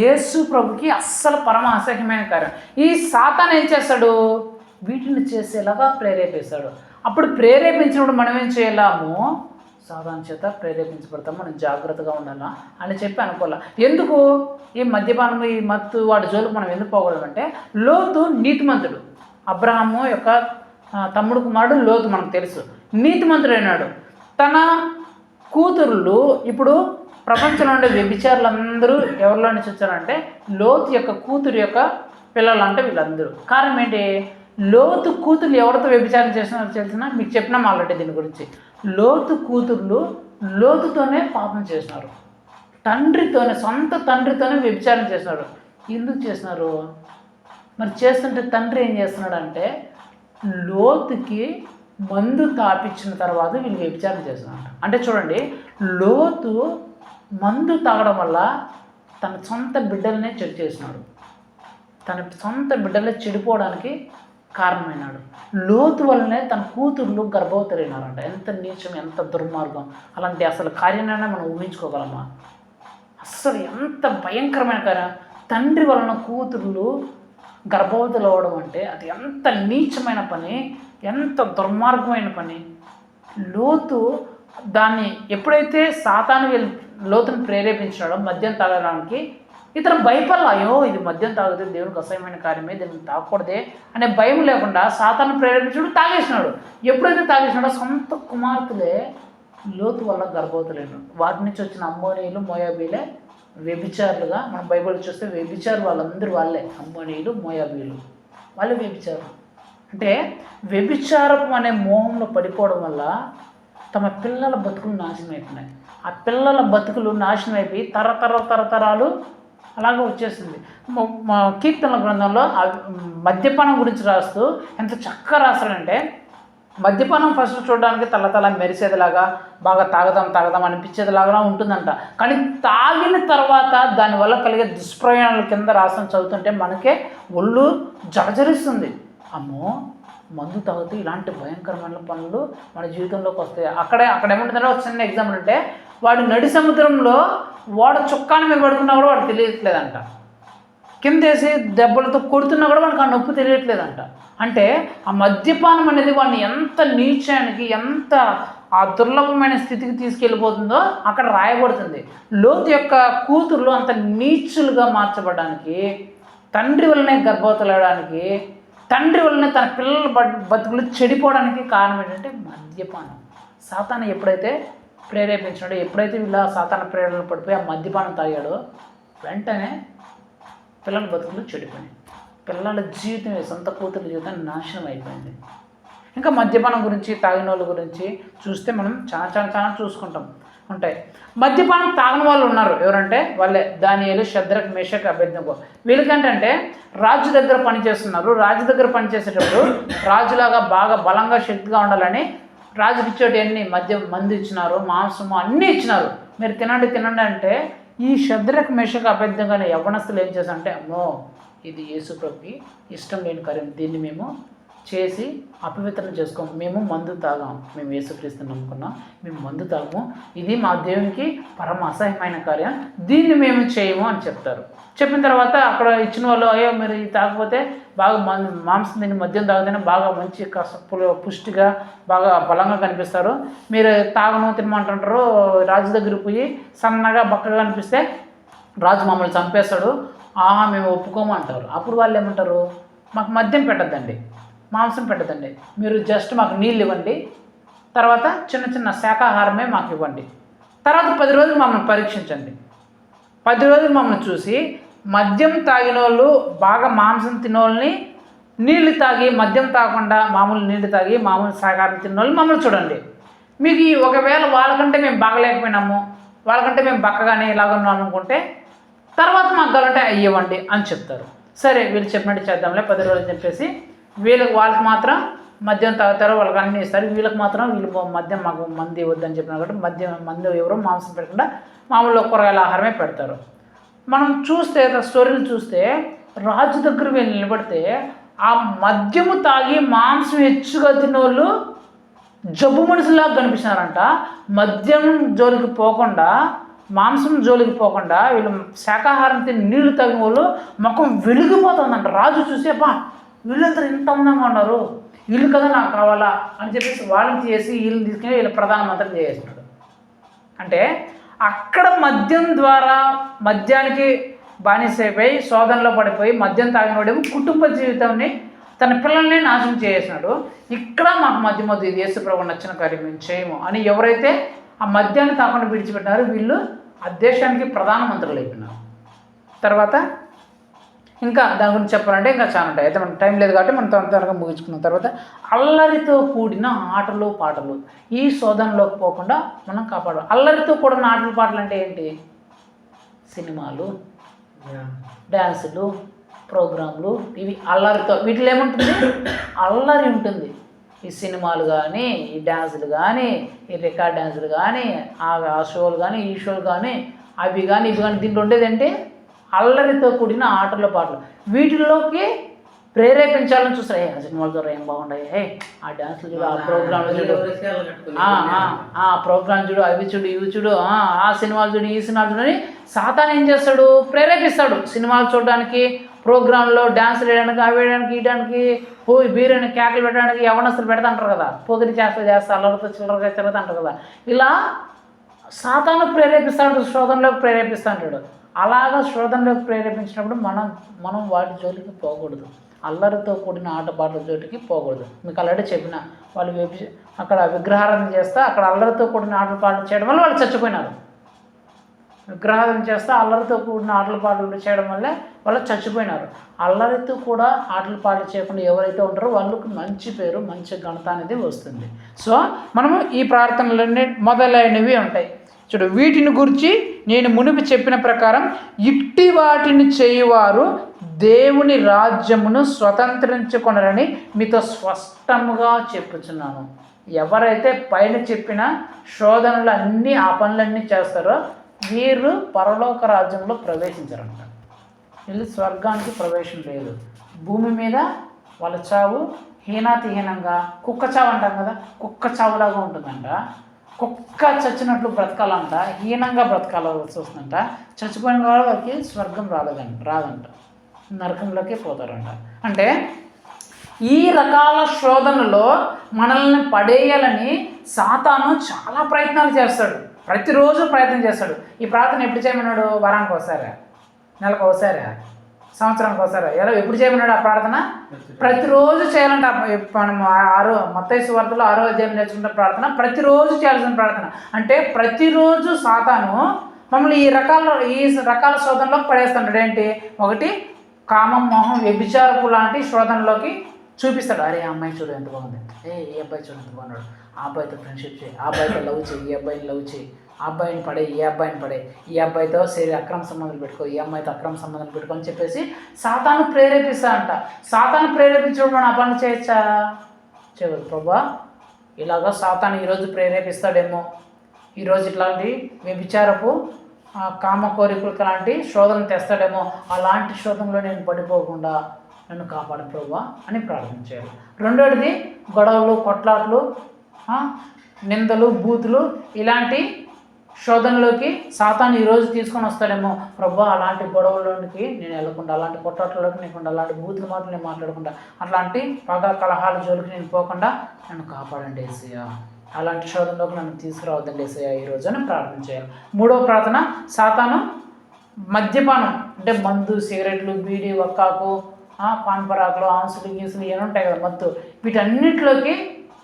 యేసు ప్రభుకి అస్సలు పరమ అసహ్యమైన కార్యం. ఈ సాతాను ఏం చేస్తాడు, వీటిని చేసేలాగా ప్రేరేపిస్తాడు. అప్పుడు ప్రేరేపించినప్పుడు మనం ఏం చేయలేము, సాతాను చేత ప్రేరేపించబడతాం, మనం జాగ్రత్తగా ఉండాలా అని చెప్పి అనుకోవాలా. ఎందుకు ఈ మద్యపానం ఈ మత్తు వాటి జోలికి మనం ఎందుకు పోకూడదంటే, లోతు నీతిమంతుడు, అబ్రహాము యొక్క తమ్ముడు కుమారుడు లోతు మనకు తెలుసు, నీతిమంతుడైనాడు. తన కూతుర్లు ఇప్పుడు ప్రపంచంలో ఉండే వ్యభిచారులందరూ ఎవరిలో నుంచి వచ్చారంటే లోతు యొక్క కూతురు యొక్క పిల్లలు అంటే వీళ్ళందరూ. కారణం ఏంటి? లోతు కూతుర్లు ఎవరితో వ్యభిచారం చేసినారో తెలిసినా మీకు చెప్పినాం ఆల్రెడీ దీని గురించి. లోతు కూతుర్లు లోతుతోనే పాపం చేసినారు, తండ్రితోనే, సొంత తండ్రితోనే వ్యభిచారం చేసినారు. ఎందుకు చేసినారు మరి? చేస్తుంటే తండ్రి ఏం చేస్తున్నాడంటే లోతుకి మందు తాపించిన తర్వాత వీళ్ళు వ్యభిచారం చేస్తున్నారు. అంటే చూడండి, లోతు మందు తాగడం వల్ల తన సొంత బిడ్డలనే చెడు చేసినాడు, తన సొంత బిడ్డలే చెడిపోవడానికి కారణమైనాడు. లోతు వల్లనే తన కూతుర్లు గర్భవతులైనారంట. ఎంత నీచం, ఎంత దుర్మార్గం! అలాంటి అసలు కార్యాన్ని మనం ఊహించుకోగలమా? అస్సలు ఎంత భయంకరమైన కార్యం! తండ్రి వలన కూతుర్లు గర్భవతులు అవ్వడం అంటే అది ఎంత నీచమైన పని, ఎంత దుర్మార్గమైన పని. లోతు దాన్ని ఎప్పుడైతే సాతాను లోతును ప్రేరేపించాడో మద్యం తాగడానికి, ఇతను భయపడలా, అయ్యో ఇది మద్యం తాగితే దేవునికి అసహ్యమైన కార్యమే, దీన్ని తాగకూడదే అనే భయం లేకుండా సాతాను ప్రేరేపించాడు, తాగేసినాడు. ఎప్పుడైతే తాగేసినాడో సొంత కుమార్తెలే లోతు వల్ల గర్భవతులైనాడు. వాటి నుంచి వచ్చిన అమ్మోనీయులు మోయాబీలే వ్యభిచారులుగా, మనం బైబిల్ చూస్తే వ్యభిచారు వాళ్ళందరూ వాళ్ళే, అమ్మోనీయులు మోయాబీలు వాళ్ళే వ్యభిచారు. అంటే వ్యభిచారం అనే మోహంలో పడిపోవడం వల్ల తమ పిల్లల బతుకులు నాశనం అయిపోయినాయి. ఆ పిల్లల బతుకులు నాశనం అయిపోయి తరతరాలు అలాగే వచ్చేసింది. కీర్తనల గ్రంథంలో మద్యపానం గురించి రాస్తూ ఎంత చక్కగా రాస్తాడంటే, మద్యపానం ఫస్ట్ చూడడానికి తల మెరిసేదిలాగా, బాగా తాగదాం అనిపించేదిలాగా ఉంటుందంట. కానీ తాగిన తర్వాత దానివల్ల కలిగే దుష్ప్రయోజనాల కింద రాసిన చదువుతుంటే మనకే ఒళ్ళు జలజరిస్తుంది. అమ్మో, మందు తాగుతూ ఇలాంటి భయంకరమైన పనులు మన జీవితంలోకి వస్తాయి. అక్కడ ఏముంటుందంటే ఒక చిన్న ఎగ్జాంపుల్ అంటే, వాడు నడి సముద్రంలో ఓడ చుక్కాని మీద పడుకున్నా కూడా వాడు తెలియట్లేదంట, కిందేసి దెబ్బలతో కొడుతున్నా కూడా వాడికి ఆ నొప్పి తెలియట్లేదంట. అంటే ఆ మద్యపానం అనేది వాడిని ఎంత నీచానికి, ఎంత ఆ దుర్లభమైన స్థితికి తీసుకెళ్ళిపోతుందో అక్కడ రాయబడుతుంది. లోతు యొక్క కూతుర్లు అంత నీచులుగా మార్చబడడానికి, తండ్రి వల్లనే గర్భవతులవడానికి, తండ్రి వల్లనే తన పిల్లల బతుకులు చెడిపోవడానికి కారణం ఏంటంటే మద్యపానం. సాతాను ఎప్పుడైతే ప్రేరేపించాడో, ఎప్పుడైతే వీళ్ళ సాతాను ప్రేరణ పడిపోయి ఆ మద్యపానం తాగాడో వెంటనే పిల్లల బతుకులు చెడిపోయినాయి. పిల్లల జీవితం, సొంత కూతుర్ల జీవితం నాశనం అయిపోయింది. ఇంకా మద్యపానం గురించి, తాగిన వాళ్ళ గురించి చూస్తే మనం చాలా చూసుకుంటాం ఉంటాయి. మద్యపానం తాగిన వాళ్ళు ఉన్నారు. ఎవరంటే వాళ్ళే దానియేలు, షద్రక్, మేషక్, అబేద్నెగో. వీళ్ళకంటే రాజు దగ్గర పనిచేస్తున్నారు. రాజు దగ్గర పనిచేసేటప్పుడు రాజులాగా బాగా బలంగా శక్తిగా ఉండాలని రాజుకి ఇచ్చేటి అన్ని మందు ఇచ్చినారు, మాంసము అన్నీ ఇచ్చినారు. మీరు తినండి అంటే ఈ షద్రక్, మేషక్, అబేద్నెగో అనే యవ్వనస్తులు ఏం చేశారంటే, అమ్మో ఇది యేసు ప్రభుకి ఇష్టం లేని కార్యం, దీన్ని మేము చేసి అపవిత్రం చేసుకోము, మేము మందు తాగాం, మేము యేసుక్రీస్తుని నమ్ముకున్నాం, మేము మందు తాగము, ఇది మా దేవునికి పరమ అసహ్యమైన కార్యం, దీన్ని మేము చేయము అని చెప్తారు. చెప్పిన తర్వాత అక్కడ ఇచ్చిన వాళ్ళు, అయ్యో మీరు ఇది తాగకపోతే బాగా మాంసం తిని మద్యం తాగితేనే బాగా మంచి పుష్టిగా బాగా బలంగా కనిపిస్తారు, మీరు తాగను తినమంటుంటారు. రాజు దగ్గరికి పోయి సన్నగా బక్కగా కనిపిస్తే రాజు మమ్మల్ని చంపేస్తాడు, మేము ఒప్పుకోము అంటారు. అప్పుడు వాళ్ళు ఏమంటారు, మాకు మద్యం పెట్టద్దండి, మాంసం పెట్టదండి, మీరు జస్ట్ మాకు నీళ్ళు ఇవ్వండి, తర్వాత చిన్న శాకాహారమే మాకు ఇవ్వండి, తర్వాత 10 రోజులు మమ్మల్ని పరీక్షించండి, 10 రోజులు మమ్మల్ని చూసి మద్యం తాగిన వాళ్ళు, బాగా మాంసం తినోళ్ళని, నీళ్లు తాగి మద్యం తాగకుండా మామూలు నీళ్లు తాగి మామూలు శాకాహారం తిన్న వాళ్ళు మమ్మల్ని చూడండి, మీకు ఒకవేళ వాళ్ళకంటే మేము బాగలేకపోయినాము, వాళ్ళకంటే మేము బక్కగానే ఇలాగ ఉన్నాం అనుకుంటే తర్వాత మాకు కావాలంటే అయ్యవండి అని చెప్తారు. సరే వీళ్ళు చెప్పినట్టు చేద్దాంలే 10 రోజులు చెప్పేసి వాళ్ళకి మాత్రం మద్యం తాగుతారు, వాళ్ళకి అన్నీ ఇస్తారు, వీళ్ళకి మాత్రం వీళ్ళు మద్యం మాకు మంది ఇవ్వద్దని చెప్పినా కాబట్టి మందు ఎవరు మాంసం పెట్టకుండా మామూలు కూరగాయల ఆహారమే పెడతారు. మనం చూస్తే స్టోరీలు చూస్తే రాజు దగ్గర వీళ్ళు నిలబడితే ఆ మద్యము తాగి మాంసం హెచ్చుగా తిన్నోళ్ళు జబ్బు మనుషులాగా కనిపిస్తున్నారంట. మద్యం జోలికి పోకుండా, మాంసం జోలికి పోకుండా వీళ్ళు శాకాహారం తిని నీళ్లు తాగిన వాళ్ళు ముఖం వెలిగిపోతుందంట. రాజు చూసి, అబ్బా వీళ్ళంతా ఇంత అందంగా ఉన్నారు, వీళ్ళు కదా నాకు కావాలా అని చెప్పేసి వాళ్ళని చేసి వీళ్ళని తీసుకుని వీళ్ళు ప్రధానమంత్రి చేసేస్తున్నాడు. అంటే అక్కడ మద్యం ద్వారా మద్యానికి బానిసైపోయి శోధనలో పడిపోయి మద్యం తాగినోడేమో కుటుంబ జీవితాన్ని తన పిల్లల్ని నాశనం చేసేసినాడు. ఇక్కడ మాకు మద్యం వద్దు, ఇది యేసుప్రభువు నచ్చిన కార్యం మేము చేయము అని ఎవరైతే ఆ మద్యాన్ని తాకుండా విడిచిపెట్టారో వీళ్ళు ఆ దేశానికి ప్రధానమంత్రులు అయిపోయినారు. తర్వాత ఇంకా దాని గురించి చెప్పాలంటే ఇంకా చాలా ఉంటాయి. అయితే మనకు టైం లేదు కాబట్టి మనం త్వరగా ముగించుకున్న తర్వాత అల్లరితో కూడిన ఆటలు పాటలు ఈ శోధనలోకి పోకుండా మనం కాపాడాలి. అల్లరితో కూడిన ఆటలు పాటలు అంటే ఏంటి? సినిమాలు, డ్యాన్సులు, ప్రోగ్రాంలు, ఇవి అల్లరితో. వీటిలో ఏముంటుంది? అల్లరి ఉంటుంది. ఈ సినిమాలు కానీ, ఈ డ్యాన్సులు కానీ, ఈ రికార్డ్ డ్యాన్సులు కానీ, ఆ షోలు కానీ, ఈ షోలు కానీ, అవి కానీ ఇవి కానీ దీంట్లో ఉండేదంటే అల్లరితో కూడిన ఆటల పాటలు. వీటిల్లోకి ప్రేరేపించాలని చూస్తారు. ఆ సినిమాల ద్వారా ఏం బాగుంటాయి, ఆ డ్యాన్సులు చూడు, ఆ ప్రోగ్రాంలు చూడు, ఆ ప్రోగ్రాం చూడు, అవి చూడు, ఇవి చూడు, ఆ సినిమాలు చూడు, ఈ సినిమాలు చూడు అని సాతాను ఏం చేస్తాడు? ప్రేరేపిస్తాడు. సినిమాలు చూడడానికి, ప్రోగ్రాంలో డ్యాన్సులు వేయడానికి, అవి వేయడానికి, ఇయడానికి, పోయి బీరని కేకలు పెట్టడానికి యవనస్తులు పెడతాంటారు కదా, పోగిరి చేస్తా అల్లరితో చిల్లరగా తిరుగుతుంటారు కదా. ఇలా సాతాను ప్రేరేపిస్తాడు, శోధనలోకి ప్రేరేపిస్తూ ఉంటాడు. అలాగా శోధనలోకి ప్రేరేపించినప్పుడు మనం వాటి జోలికి పోకూడదు. అల్లరితో కూడిన ఆటపాటల జోలికి పోకూడదు. మీకు ఆల్రెడీ చెప్పిన వాళ్ళు అక్కడ విగ్రహారాధన చేస్తే అక్కడ అల్లరితో కూడిన ఆటలు పాటలు చేయడం వల్ల వాళ్ళు చచ్చిపోయినారు. విగ్రహారాధన చేస్తే అల్లరితో కూడిన ఆటలు పాటలు చేయడం వల్లే వాళ్ళు చచ్చిపోయినారు. అల్లరితో కూడా ఆటలు పాటలు చేయకుండా ఎవరైతే ఉంటారో వాళ్ళకి మంచి పేరు, మంచి ఘనత అనేది వస్తుంది. సో మనము ఈ ప్రార్థనలన్నీ మొదలైనవి ఉంటాయి చూడు. వీటిని గురించి నేను మునుపు చెప్పిన ప్రకారం ఇట్టి వాటిని చేయువారు దేవుని రాజ్యమును స్వతంత్రించుకొనరని మీతో స్పష్టముగా చెప్పుచున్నాను. ఎవరైతే పైన చెప్పిన శోధనలు అన్నీ ఆ పనులన్నీ చేస్తారో వీరు పరలోక రాజ్యంలో ప్రవేశించారంట. వీళ్ళు స్వర్గానికి ప్రవేశం లేదు. భూమి మీద వాళ్ళ చావు హీనాతిహీనంగా కుక్క చావు అంటాం కదా, కుక్క చావులాగా ఉంటుందంట. కుక్క చచ్చినట్లు బ్రతకాలంట, హీనంగా బ్రతకాల్సి వస్తుందంట. చచ్చిపోయిన వాళ్ళకి స్వర్గం రాదంట, నరకంలోకి పోతారంట. అంటే ఈ రకాల శోధనలో మనల్ని పడేయాలని సాతాను చాలా ప్రయత్నాలు చేస్తాడు. ప్రతిరోజు ప్రయత్నం చేస్తాడు. ఈ ప్రార్థన ఎప్పుడు చేయమన్నాడు? వారానికి ఒకసారా, నెలకు ఒకసారా, సంవత్సరానికి ఒకసారా, ఎలా ఎప్పుడు చేయమన్నాడు ఆ ప్రార్థన? ప్రతిరోజు చేయాలంట. మనం మత్తయి సువార్తలో 6వ అధ్యాయం నేర్చుకున్న ప్రార్థన ప్రతిరోజు చేయాల్సిన ప్రార్థన. అంటే ప్రతిరోజు సాతాను మమ్మల్ని ఈ రకాల శోధనలోకి పడేస్తున్నాడు. ఏంటి? ఒకటి కామం, మోహం, వ్యభిచారపు లాంటి శోధనలోకి చూపిస్తాడు. అరే ఆ అమ్మాయి చూడు ఎంత బాగుంది, ఈ అబ్బాయి చూడు ఎంత బాగున్నాడు, ఆ అబ్బాయితో ఫ్రెండ్షిప్ చేయి, ఆ అబ్బాయితో లవ్ చేయి, ఈ అబ్బాయిని లవ్ చేయి, ఆ అబ్బాయిని పడే, ఈ అబ్బాయిని పడే, ఈ అబ్బాయితో అక్రమ సంబంధాలు పెట్టుకో, ఈ అమ్మాయితో అక్రమ సంబంధాలు పెట్టుకో అని చెప్పేసి సాతాను ప్రేరేపిస్తా అంట. సాతాను ప్రేరేపించడం మనం ఆ పనులు చేయొచ్చా? చేయదు. ప్రభా ఇలాగ సాతాను ఈరోజు ప్రేరేపిస్తాడేమో, ఈరోజు ఇట్లాంటి వ్యభిచారపు కామ కోరికలకు లాంటి శోధన తెస్తాడేమో, అలాంటి శోధనలో నేను పడిపోకుండా నన్ను కాపాడు ప్రభువా అని ప్రార్థన చేయాలి. రెండోది గొడవలు, కొట్లాట్లు, నిందలు, బూతులు ఇలాంటి శోధనలోకి సాతాను ఈరోజు తీసుకొని వస్తాడేమో. ప్రభువా అలాంటి గొడవలోనికి నేను వెళ్ళకుండా, అలాంటి కొట్లాట్లలోకి నేను అలాంటి బూతుల మాటలు నేను మాట్లాడకుండా, అట్లాంటి పగ కలహాల జోలికి నేను పోకుండా నన్ను కాపాడండి యేసయ్యా, అలాంటి శోధనలోకి నన్ను తీసుకురావద్దండి యేసయ్యా ఈరోజు అని ప్రార్థన చేయాలి. మూడవ ప్రార్థన సాతాను మద్యపానం అంటే మందు, సిగరెట్లు, బీడీ, వక్కాకు, పాన్పరాకులు, ఆన్సులు, గీసులు ఏమి ఉంటాయి కదా మత్తు, వీటన్నిటిలోకి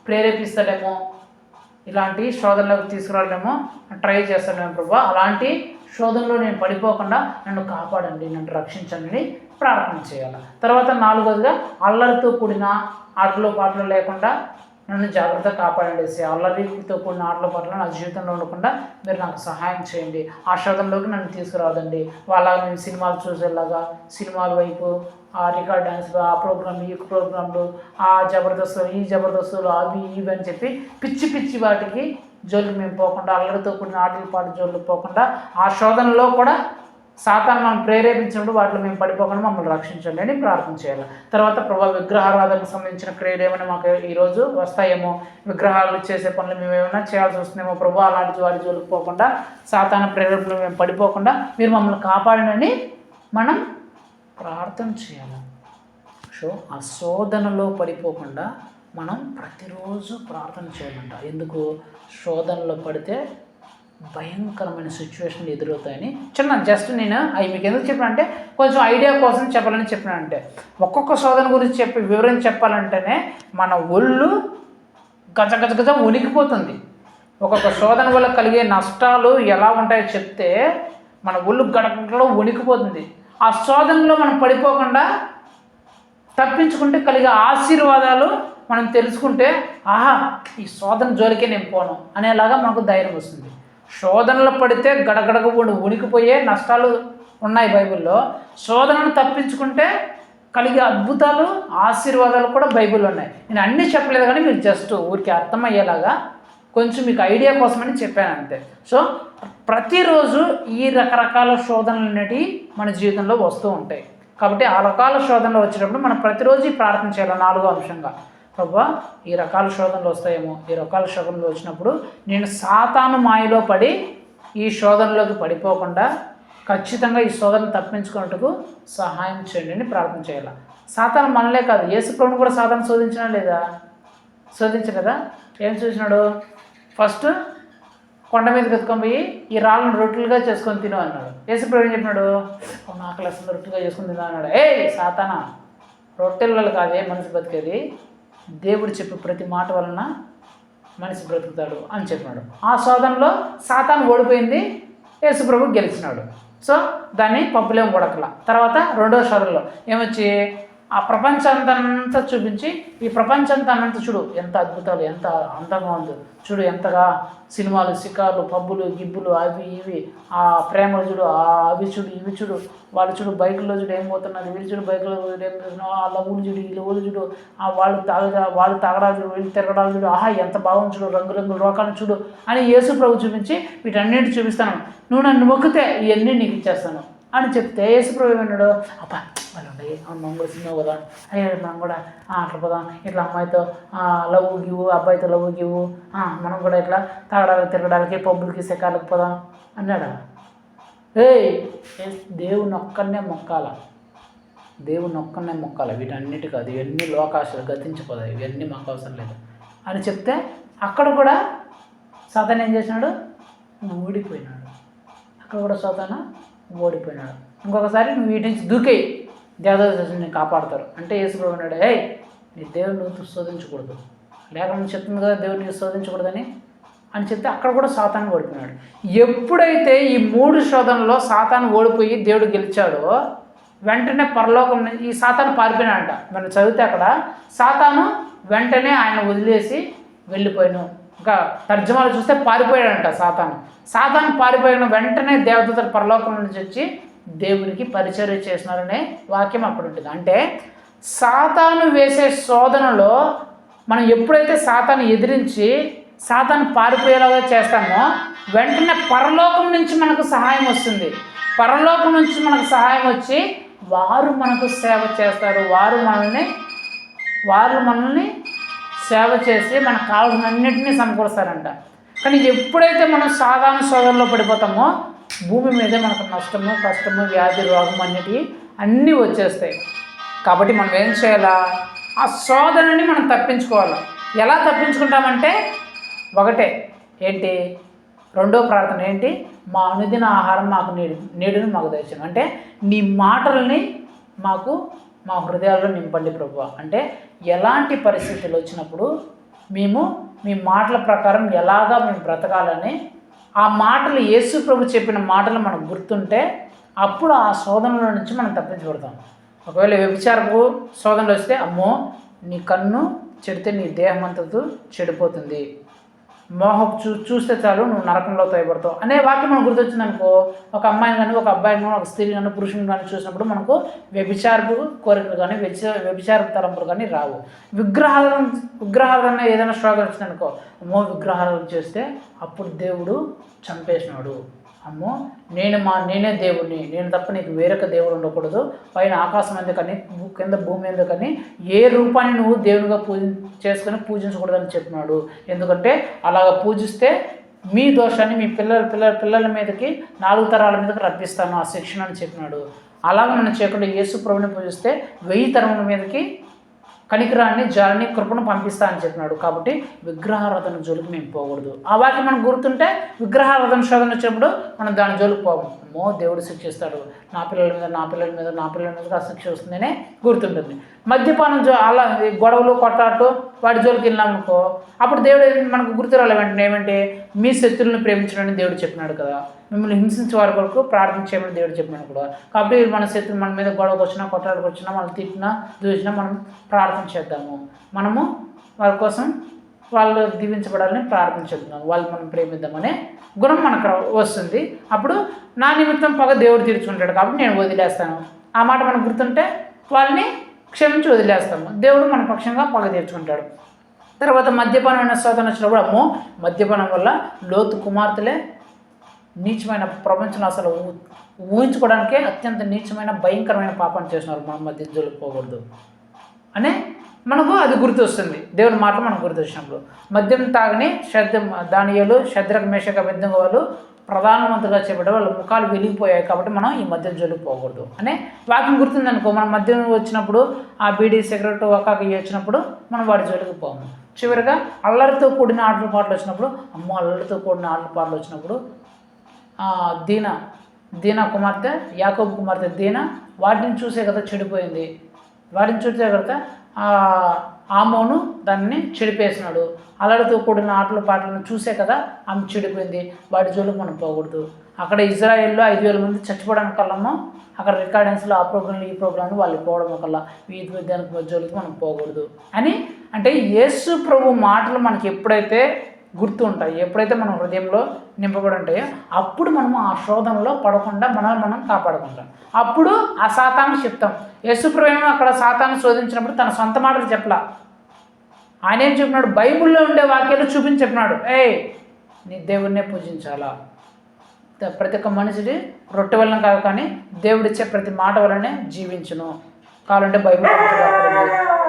ప్రేరేపిస్తాడేమో, ఇలాంటి శోధనలోకి తీసుకురావడమేమో ట్రై చేస్తాడేమో. ప్రభా అలాంటి శోధనలో నేను పడిపోకుండా నన్ను కాపాడండి, నన్ను రక్షించండి అని ప్రార్థన చేయాలి. తర్వాత నాలుగోదిగా అల్లరితో కూడిన ఆటలు పాటలు లేకుండా నన్ను జాగ్రత్తగా కాపాడండి. అల్లరితో కూడిన ఆటల పాటలు నా జీవితంలో ఉండకుండా మీరు నాకు సహాయం చేయండి. ఆ శోధనలోకి నన్ను తీసుకురావద్దండి. వాళ్ళ నేను సినిమాలు చూసేలాగా సినిమాల వైపు, ఆ రికార్డ్ డ్యాన్స్లు, ఆ ప్రోగ్రాంలు, ఈ ప్రోగ్రాంలు, ఆ జబర్దస్తులు, ఈ జబర్దస్తులు, అవి ఇవి అని చెప్పి పిచ్చి పిచ్చి వాటికి జోలికి మేము పోకుండా, అల్లరితో కూడిన ఆటల పాట జోలికి పోకుండా, ఆ శోధనలో కూడా సాతాను మనం ప్రేరేపించినప్పుడు వాటిలో మేము పడిపోకుండా మమ్మల్ని రక్షించండి అని ప్రార్థన చేయాలి. తర్వాత ప్రభా విగ్రహారాధనకు సంబంధించిన క్రియలు ఏమైనా మాకు ఈరోజు వస్తాయేమో, విగ్రహాలు చేసే పనులు మేము ఏమైనా చేయాల్సి వస్తుందేమో ప్రభా, అలాంటి వాటి జోలికి పోకుండా, సాతాను ప్రేరేపణలు మేము పడిపోకుండా మీరు మమ్మల్ని కాపాడనని మనం ప్రార్థన చేయాలి. సో ఆ శోధనలో పడిపోకుండా మనం ప్రతిరోజు ప్రార్థన చేయాలంట. ఎందుకు? శోధనలో పడితే భయంకరమైన సిచ్యువేషన్లు ఎదురవుతాయని జస్ట్ నేను అవి మీకు ఎందుకు చెప్పానంటే కొంచెం ఐడియా కోసం చెప్పాలని చెప్పినానంటే, ఒక్కొక్క శోధన గురించి వివరించి చెప్పాలంటేనే మన ఒళ్ళు గజ గజ గజ వణికిపోతుంది. ఒక్కొక్క శోధన వల్ల కలిగే నష్టాలు ఎలా ఉంటాయో చెప్తే మన ఒళ్ళు గడగడలో వణికిపోతుంది. ఆ శోధనలో మనం పడిపోకుండా తప్పించుకుంటే కలిగే ఆశీర్వాదాలు మనం తెలుసుకుంటే, ఆహా ఈ శోధన జోలికే నేను పోను అనేలాగా మనకు ధైర్యం వస్తుంది. శోధనలో పడితే గడగడగ ఉనికిపోయే నష్టాలు ఉన్నాయి బైబిల్లో. శోధనను తప్పించుకుంటే కలిగే అద్భుతాలు ఆశీర్వాదాలు కూడా బైబిల్లో ఉన్నాయి. నేను అన్నీ చెప్పలేదు కానీ మీరు జస్ట్ ఊరికి అర్థమయ్యేలాగా కొంచెం మీకు ఐడియా కోసమని చెప్పాను అంతే. సో ప్రతిరోజు ఈ రకరకాల శోధనలు అనేవి మన జీవితంలో వస్తూ ఉంటాయి. కాబట్టి ఆ రకాల శోధనలు వచ్చేటప్పుడు మనం ప్రతిరోజు ప్రార్థన చేయాలి. 4వ అంశంగా, ప్రభువా ఈ రకాల శోధనలు వస్తాయేమో, ఈ రకాల శోధనలు వచ్చినప్పుడు నేను సాతాను మాయలో పడి ఈ శోధనలోకి పడిపోకుండా ఖచ్చితంగా ఈ శోధన తప్పించుకున్నట్టుకు సహాయం చేయండి అని ప్రార్థన చేయాలి. సాతాను మనలే కాదు, యేసు ప్రభువును కూడా సాతాను శోధించినా లేదా? శోధించలేదా? ఏం చూసినాడు? ఫస్ట్ కొండ మీదకి ఎత్తుకొని పోయి ఈ రాళ్ళను రొట్టెలుగా చేసుకొని తిను అన్నాడు. యేసు ప్రభు ఏం చెప్పినాడు? నాకు అసలు రొట్టెలుగా చేసుకొని తిను అన్నాడు. సాతానా, రొట్టెల వల్ల కాదే మనిషి బతికేది, దేవుడు చెప్పే ప్రతి మాట వలన మనిషి బ్రతుకుతాడు అని చెప్పినాడు. ఆ శోధనలో సాతాను ఓడిపోయింది, యేసు ప్రభు గెలిచినాడు. సో దాన్ని పప్పులేం ఉడకల. తర్వాత 2వ శోధనలో ఏమొచ్చి ఆ ప్రపంచంతా చూపించి, ఈ ప్రపంచంతా చూడు ఎంత అద్భుతాలు, ఎంత అందంగా ఉందో చూడు, ఎంతగా సినిమాలు, షికార్లు, పబ్బులు, గిబ్బులు, అవి ఇవి, ఆ ప్రేమలు చూడు, అవి చూడు, ఇవి చూడు, వాళ్ళు చూడు బైకుల్లో చూడు ఏం పోతున్నది, వీళ్ళు చూడు బైకులో చూడు ఏం పోతున్నారు, ఆ లవ్వులు చూడు, ఈ లవ్వులు చూడు, వాళ్ళు తాగడాలు చూడు, వీళ్ళు తిరగడాలు చూడు, ఆహా ఎంత బాగుంది చూడు, రంగురంగుల రోకాలను చూడు అని యేసు ప్రభు చూపించి వీటన్నిటి చూపిస్తాను, నువ్వు నన్ను మొక్కితే ఇవన్నీ నీకు ఇచ్చేస్తాను అని చెప్తే యేసు ప్రభు ఏమన్నాడు? అబ్బా వాళ్ళు ఉండే మనం కూడా సినిమా కదా, అయ్యో మనం కూడా అట్లా పోదాం, ఇట్లా అమ్మాయితో లవ్ గివ్వు, అబ్బాయితో లవ్ గివ్వు, మనం కూడా ఇట్లా తాగడానికి తిరగడానికి పబ్బులకి సెకాలకు పోదాం అన్నాడా? దేవుని ఒక్కనే మొక్కాల, దేవుని ఒక్కనే మొక్కాల, వీటన్నిటి కాదు, ఇవన్నీ లోకాశలు గతించిపోతాయి, ఇవన్నీ మాకు అవసరం లేదు అని చెప్తే అక్కడ కూడా సాతాను ఏం చేసినాడు? ఓడిపోయినాడు. అక్కడ కూడా సాతాను ఓడిపోయినాడు. ఇంకొకసారి నువ్వు వీటి నుంచి దూకేయి, దేవదూతని కాపాడతారు అంటే యేసు ప్రభు అన్నాడు, నీ దేవుని నువ్వు శోధించకూడదు, లేకుండా చెప్తుంది కదా దేవుడిని శోధించకూడదని అని చెప్తే అక్కడ కూడా సాతాను ఓడిపోయినాడు. ఎప్పుడైతే ఈ 3 శోధనలో సాతాను ఓడిపోయి దేవుడు గెలిచాడో వెంటనే పరలోకం ఈ సాతాను పారిపోయినాడంట. మనం చదివితే అక్కడ సాతాను వెంటనే ఆయన వదిలేసి వెళ్ళిపోయాను. ఇంకా తర్జమాలు చూస్తే పారిపోయాడంట సాతాను. సాతాను పారిపోయిన వెంటనే దేవదూతలు పరలోకం నుంచి వచ్చి దేవునికి పరిచర్య చేసినారనే వాక్యం అక్కడ ఉంటుంది. అంటే సాతాను వేసే శోధనలో మనం ఎప్పుడైతే సాతాను ఎదిరించి సాతాను పారిపోయేలాగా చేస్తామో వెంటనే పరలోకం నుంచి మనకు సహాయం వస్తుంది. పరలోకం నుంచి మనకు సహాయం వచ్చి వారు మనకు సేవ చేస్తారు, వారు మనల్ని సేవ చేసి మనకు కావాల్సినన్నింటినీ సమకూరుస్తారంట. కానీ ఎప్పుడైతే మనం సాధారణ శోధనలో పడిపోతామో భూమి మీదే మనకు నష్టము, కష్టము, వ్యాధి, రోగం అన్నీ వచ్చేస్తాయి. కాబట్టి మనం ఏం చేయాలా? ఆ శోధనని మనం తప్పించుకోవాలి. ఎలా తప్పించుకుంటామంటే ఒకటే ఏంటి? 2వ ప్రార్థన ఏంటి? మా అనుదిన ఆహారం మాకు నేడును మాకు దయచేయండి. అంటే నీ మాటల్ని మా హృదయాల్లో నింపండి ప్రభువా. అంటే ఎలాంటి పరిస్థితులు వచ్చినప్పుడు మేము మీ మాటల ప్రకారం ఎలాగా మేము బ్రతకాలని ఆ మాటలు యేసు ప్రభు చెప్పిన మాటలు మనకు గుర్తుంటే అప్పుడు ఆ శోధనల నుంచి మనం తప్పించబడతాం. ఒకవేళ వ్యభిచారపు శోధనలు వస్తే అమ్మో నీ కన్ను చెడితే నీ దేహం అంతతో చెడిపోతుంది, మోహం చూస్తే చాలు నువ్వు నరకంలో తోయబడతావు అనే వాక్యం మనకు గుర్తొచ్చిందనుకో, ఒక అమ్మాయిని కానీ ఒక అబ్బాయిని కానీ ఒక స్త్రీని కానీ పురుషుని కానీ చూసినప్పుడు మనకు వ్యభిచారపు కోరికలు కానీ వ్యభిచారపు తలంపులు కానీ రావు. విగ్రహాలను ఏదైనా శోధన వచ్చిందనుకో, అమ్మో విగ్రహాలను చేస్తే అప్పుడు దేవుడు చంపేసినాడు, అమ్మో నేనే దేవుడిని, నేను తప్ప నీకు వేరొక దేవుడు ఉండకూడదు, పైన ఆకాశం ఎందుకని కింద భూమి ఎందుకని ఏ రూపాన్ని నువ్వు దేవునిగా చేసుకొని పూజించకూడదని చెప్పినాడు. ఎందుకంటే అలాగ పూజిస్తే మీ దోషాన్ని మీ పిల్లల మీదకి 4 తరాల మీదకి రప్పిస్తాను ఆ శిక్షణ అని చెప్పినాడు. అలాగ మనం చేయకుండా యేసు ప్రభుని పూజిస్తే 1000 తరముల మీదకి కనికరాన్ని, జాలిని, కృపను పంపిస్తా అని చెప్పినాడు. కాబట్టి విగ్రహారాధన జోలికి మేము పోకూడదు. ఆ వాక్యం మనకు గుర్తుంటే విగ్రహారాధన శోధన వచ్చినప్పుడు మనం దాని జోలికి పోము. అమ్మో దేవుడు శిక్షిస్తాడు, నా పిల్లల మీద ఆ శిక్ష వస్తుందనే గుర్తుంటుంది. మద్యపానం అలా గొడవలు కొట్టాటు వాటి జోలికి వెళ్ళామనుకో, అప్పుడు దేవుడు మనకు గుర్తు రాలే వెంటనే ఏమంటే మీ శత్రువులను ప్రేమించడని దేవుడు చెప్పినాడు కదా, మిమ్మల్ని హింసించే వారి కొరకు ప్రార్థించేయమని దేవుడు చెప్పినాడు కూడా. కాబట్టి మన శత్రువు మన మీద గొడవకు వచ్చినా, కొట్టాడికి వచ్చినా, మనం తిట్టినా, దూసినా మనం ప్రార్థన చేద్దాము. మనము వారి కోసం వాళ్ళు దీవించబడాలని ప్రార్థించేద్దాం, వాళ్ళు మనం ప్రేమిద్దామనే గుణం మనకు వస్తుంది. అప్పుడు నా నిమిత్తం పగ దేవుడు తీర్చుకుంటాడు కాబట్టి నేను వదిలేస్తాను. ఆ మాట మనకు గుర్తుంటే వాళ్ళని క్షమించి వదిలేస్తాము, దేవుడు మన పక్షంగా పగ తీర్చుకుంటాడు. తర్వాత మద్యపానం శోధన వచ్చినప్పుడు అమ్మో మద్యపానం వల్ల లోతు కుమార్తెలే నీచమైన ప్రపంచంలో అసలు ఊహించుకోవడానికే అత్యంత నీచమైన భయంకరమైన పాపం చేసినారు. మనం మద్యం జోలికి పోకూడదు అనే మనకు అది గుర్తొస్తుంది. దేవుని మాటలు మనకు గుర్తొచ్చినప్పుడు మద్యం తాగని దానియేలు, షద్రక్, మేషక్, అబేద్నెగో వాళ్ళు ప్రధానమంత్రిగా చేపట్టే వాళ్ళ ముఖాలు వెలిగిపోయాయి. కాబట్టి మనం ఈ మద్యం జోలికి పోకూడదు అనే వాక్యం గుర్తుందనుకో, మనం మద్యం వచ్చినప్పుడు ఆ బీడీ, సిగరెట్, వకాకి వచ్చినప్పుడు మనం వాడి జోలికి పోము. చివరిగా అల్లరితో కూడిన ఆటల పాటలు వచ్చినప్పుడు అమ్మో అల్లరితో కూడిన ఆటల పాటలు వచ్చినప్పుడు దీనా కుమార్తె, యాకోబు కుమార్తె దీనా వాటిని చూసే కదా చెడిపోయింది. వాటిని చూసే కదా ఆమోను దాన్ని చెడిపేసినాడు. అల్లరితో కూడిన ఆటల పాటలను చూసే కదా ఆమె చెడిపోయింది. వాటి జోలికి మనం పోకూడదు. అక్కడ ఇజ్రాయెల్లో 5,000 మంది చచ్చిపోవడానికి కల్లా అక్కడ రికార్డెన్స్లో ఆ ప్రోగ్రాంలు ఈ ప్రోగ్రాంలు వాళ్ళు పోవడం కల్లా వీధి విద్యానికి జోలికి మనం పోకూడదు అని. అంటే యేసు ప్రభు మాటలు మనకి ఎప్పుడైతే గుర్తు ఉంటాయి, ఎప్పుడైతే మన హృదయంలో నింపబడి ఉంటాయో అప్పుడు మనము ఆ శోధనలో పడకుండా మనం కాపాడుకుంటాం. అప్పుడు ఆ సాతాను చెప్తాం. యేసు ప్రభు అక్కడ సాతాను శోధించినప్పుడు తన సొంత మాటలు చెప్పలా, ఆయన ఏం చెప్పినాడు, బైబిల్లో ఉండే వాక్యాలు చూపించి చెప్పినాడు. నీ దేవుడినే పూజించాలా, ప్రతి ఒక్క మనిషిని రొట్టె వలన కాదు కానీ దేవుడిచ్చే ప్రతి మాట వలనే జీవించును. కావాలంటే బైబిల్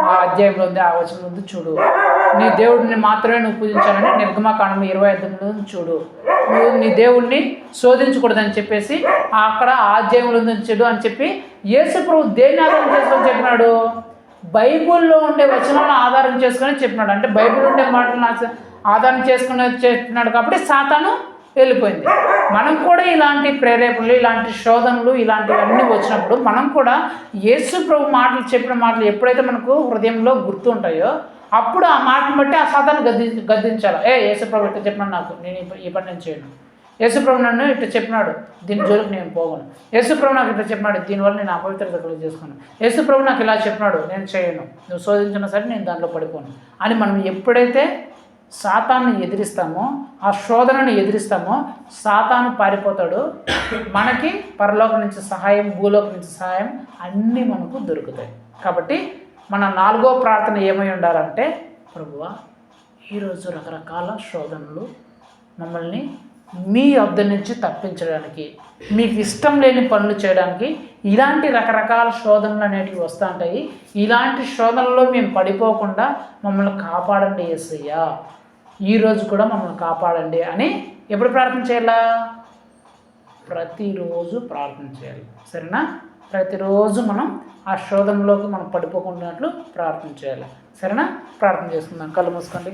ఆ అధ్యాయంలో ఉంది, ఆ వచనంలో ఉంది చూడు. నీ దేవుడిని మాత్రమే నువ్వు పూజించాలని నిర్గమకాండం 25 చూడు. నువ్వు నీ దేవుడిని శోధించకూడదని చెప్పేసి అక్కడ ఆ అధ్యాయంలో ఉంది చూడు అని చెప్పి యేసు ప్రభు దేన్ని ఆధారం చేసుకొని చెప్పినాడు, బైబిల్లో ఉండే వచనాలను ఆధారం చేసుకొని చెప్పినాడు. అంటే బైబిల్ ఉండే మాటలను ఆధారం చేసుకుని చెప్పినాడు. కాబట్టి సాతాను వెళ్ళిపోయింది. మనం కూడా ఇలాంటి ప్రేరేపణలు, ఇలాంటి శోధనలు, ఇలాంటివన్నీ వచ్చినప్పుడు మనం కూడా యేసు ప్రభు మాటలు చెప్పిన మాటలు ఎప్పుడైతే మనకు హృదయంలో గుర్తు ఉంటాయో అప్పుడు ఆ మాటను బట్టి ఆ సాతాను గద్దించాలి. యేసు ప్రభు ఇట్లా చెప్పినాడు, నాకు నేను ఈ పని నేను చేయను. యేసు ప్రభు నన్ను ఇట్లా చెప్పినాడు, దీని జోలికి నేను పోగలను. యేసు ప్రభు నాకు ఇట్లా చెప్పినాడు, దీనివల్ల నేను అపవిత్రత కలుగు చేసుకున్నాను. యేసు ప్రభు నాకు ఇలా చెప్పినాడు, నేను చేయను. నువ్వు శోధించినా సరే నేను దాంట్లో పడిపోను అని మనం ఎప్పుడైతే సాతాన్ని ఎదిరిస్తామో, ఆ శోధనను ఎదిరిస్తామో సాతాను పారిపోతాడు. మనకి పరలోకం నుంచి సహాయం, భూలోకం నుంచి సహాయం అన్నీ మనకు దొరుకుతాయి. కాబట్టి మన 4వ ప్రార్థన ఏమై ఉండాలంటే, ప్రభువా ఈరోజు రకరకాల శోధనలు మమ్మల్ని మీ వద్ద నుంచి తప్పించడానికి, మీకు ఇష్టం లేని పనులు చేయడానికి ఇలాంటి రకరకాల శోధనలు అనేటివి వస్తూ ఉంటాయి. ఇలాంటి శోధనలో మేము పడిపోకుండా మమ్మల్ని కాపాడండి యేసయ్యా, ఈరోజు కూడా మమ్మల్ని కాపాడండి అని ఎప్పుడు ప్రార్థన చేయాలా? ప్రతిరోజు ప్రార్థన చేయాలి. సరేనా? ప్రతిరోజు మనం ఆ శోధనలోకి మనం పడిపోకుండాట్లు ప్రార్థన చేయాలి. సరేనా? ప్రార్థన చేసుకుందాం. కళ్ళు మూసుకోండి.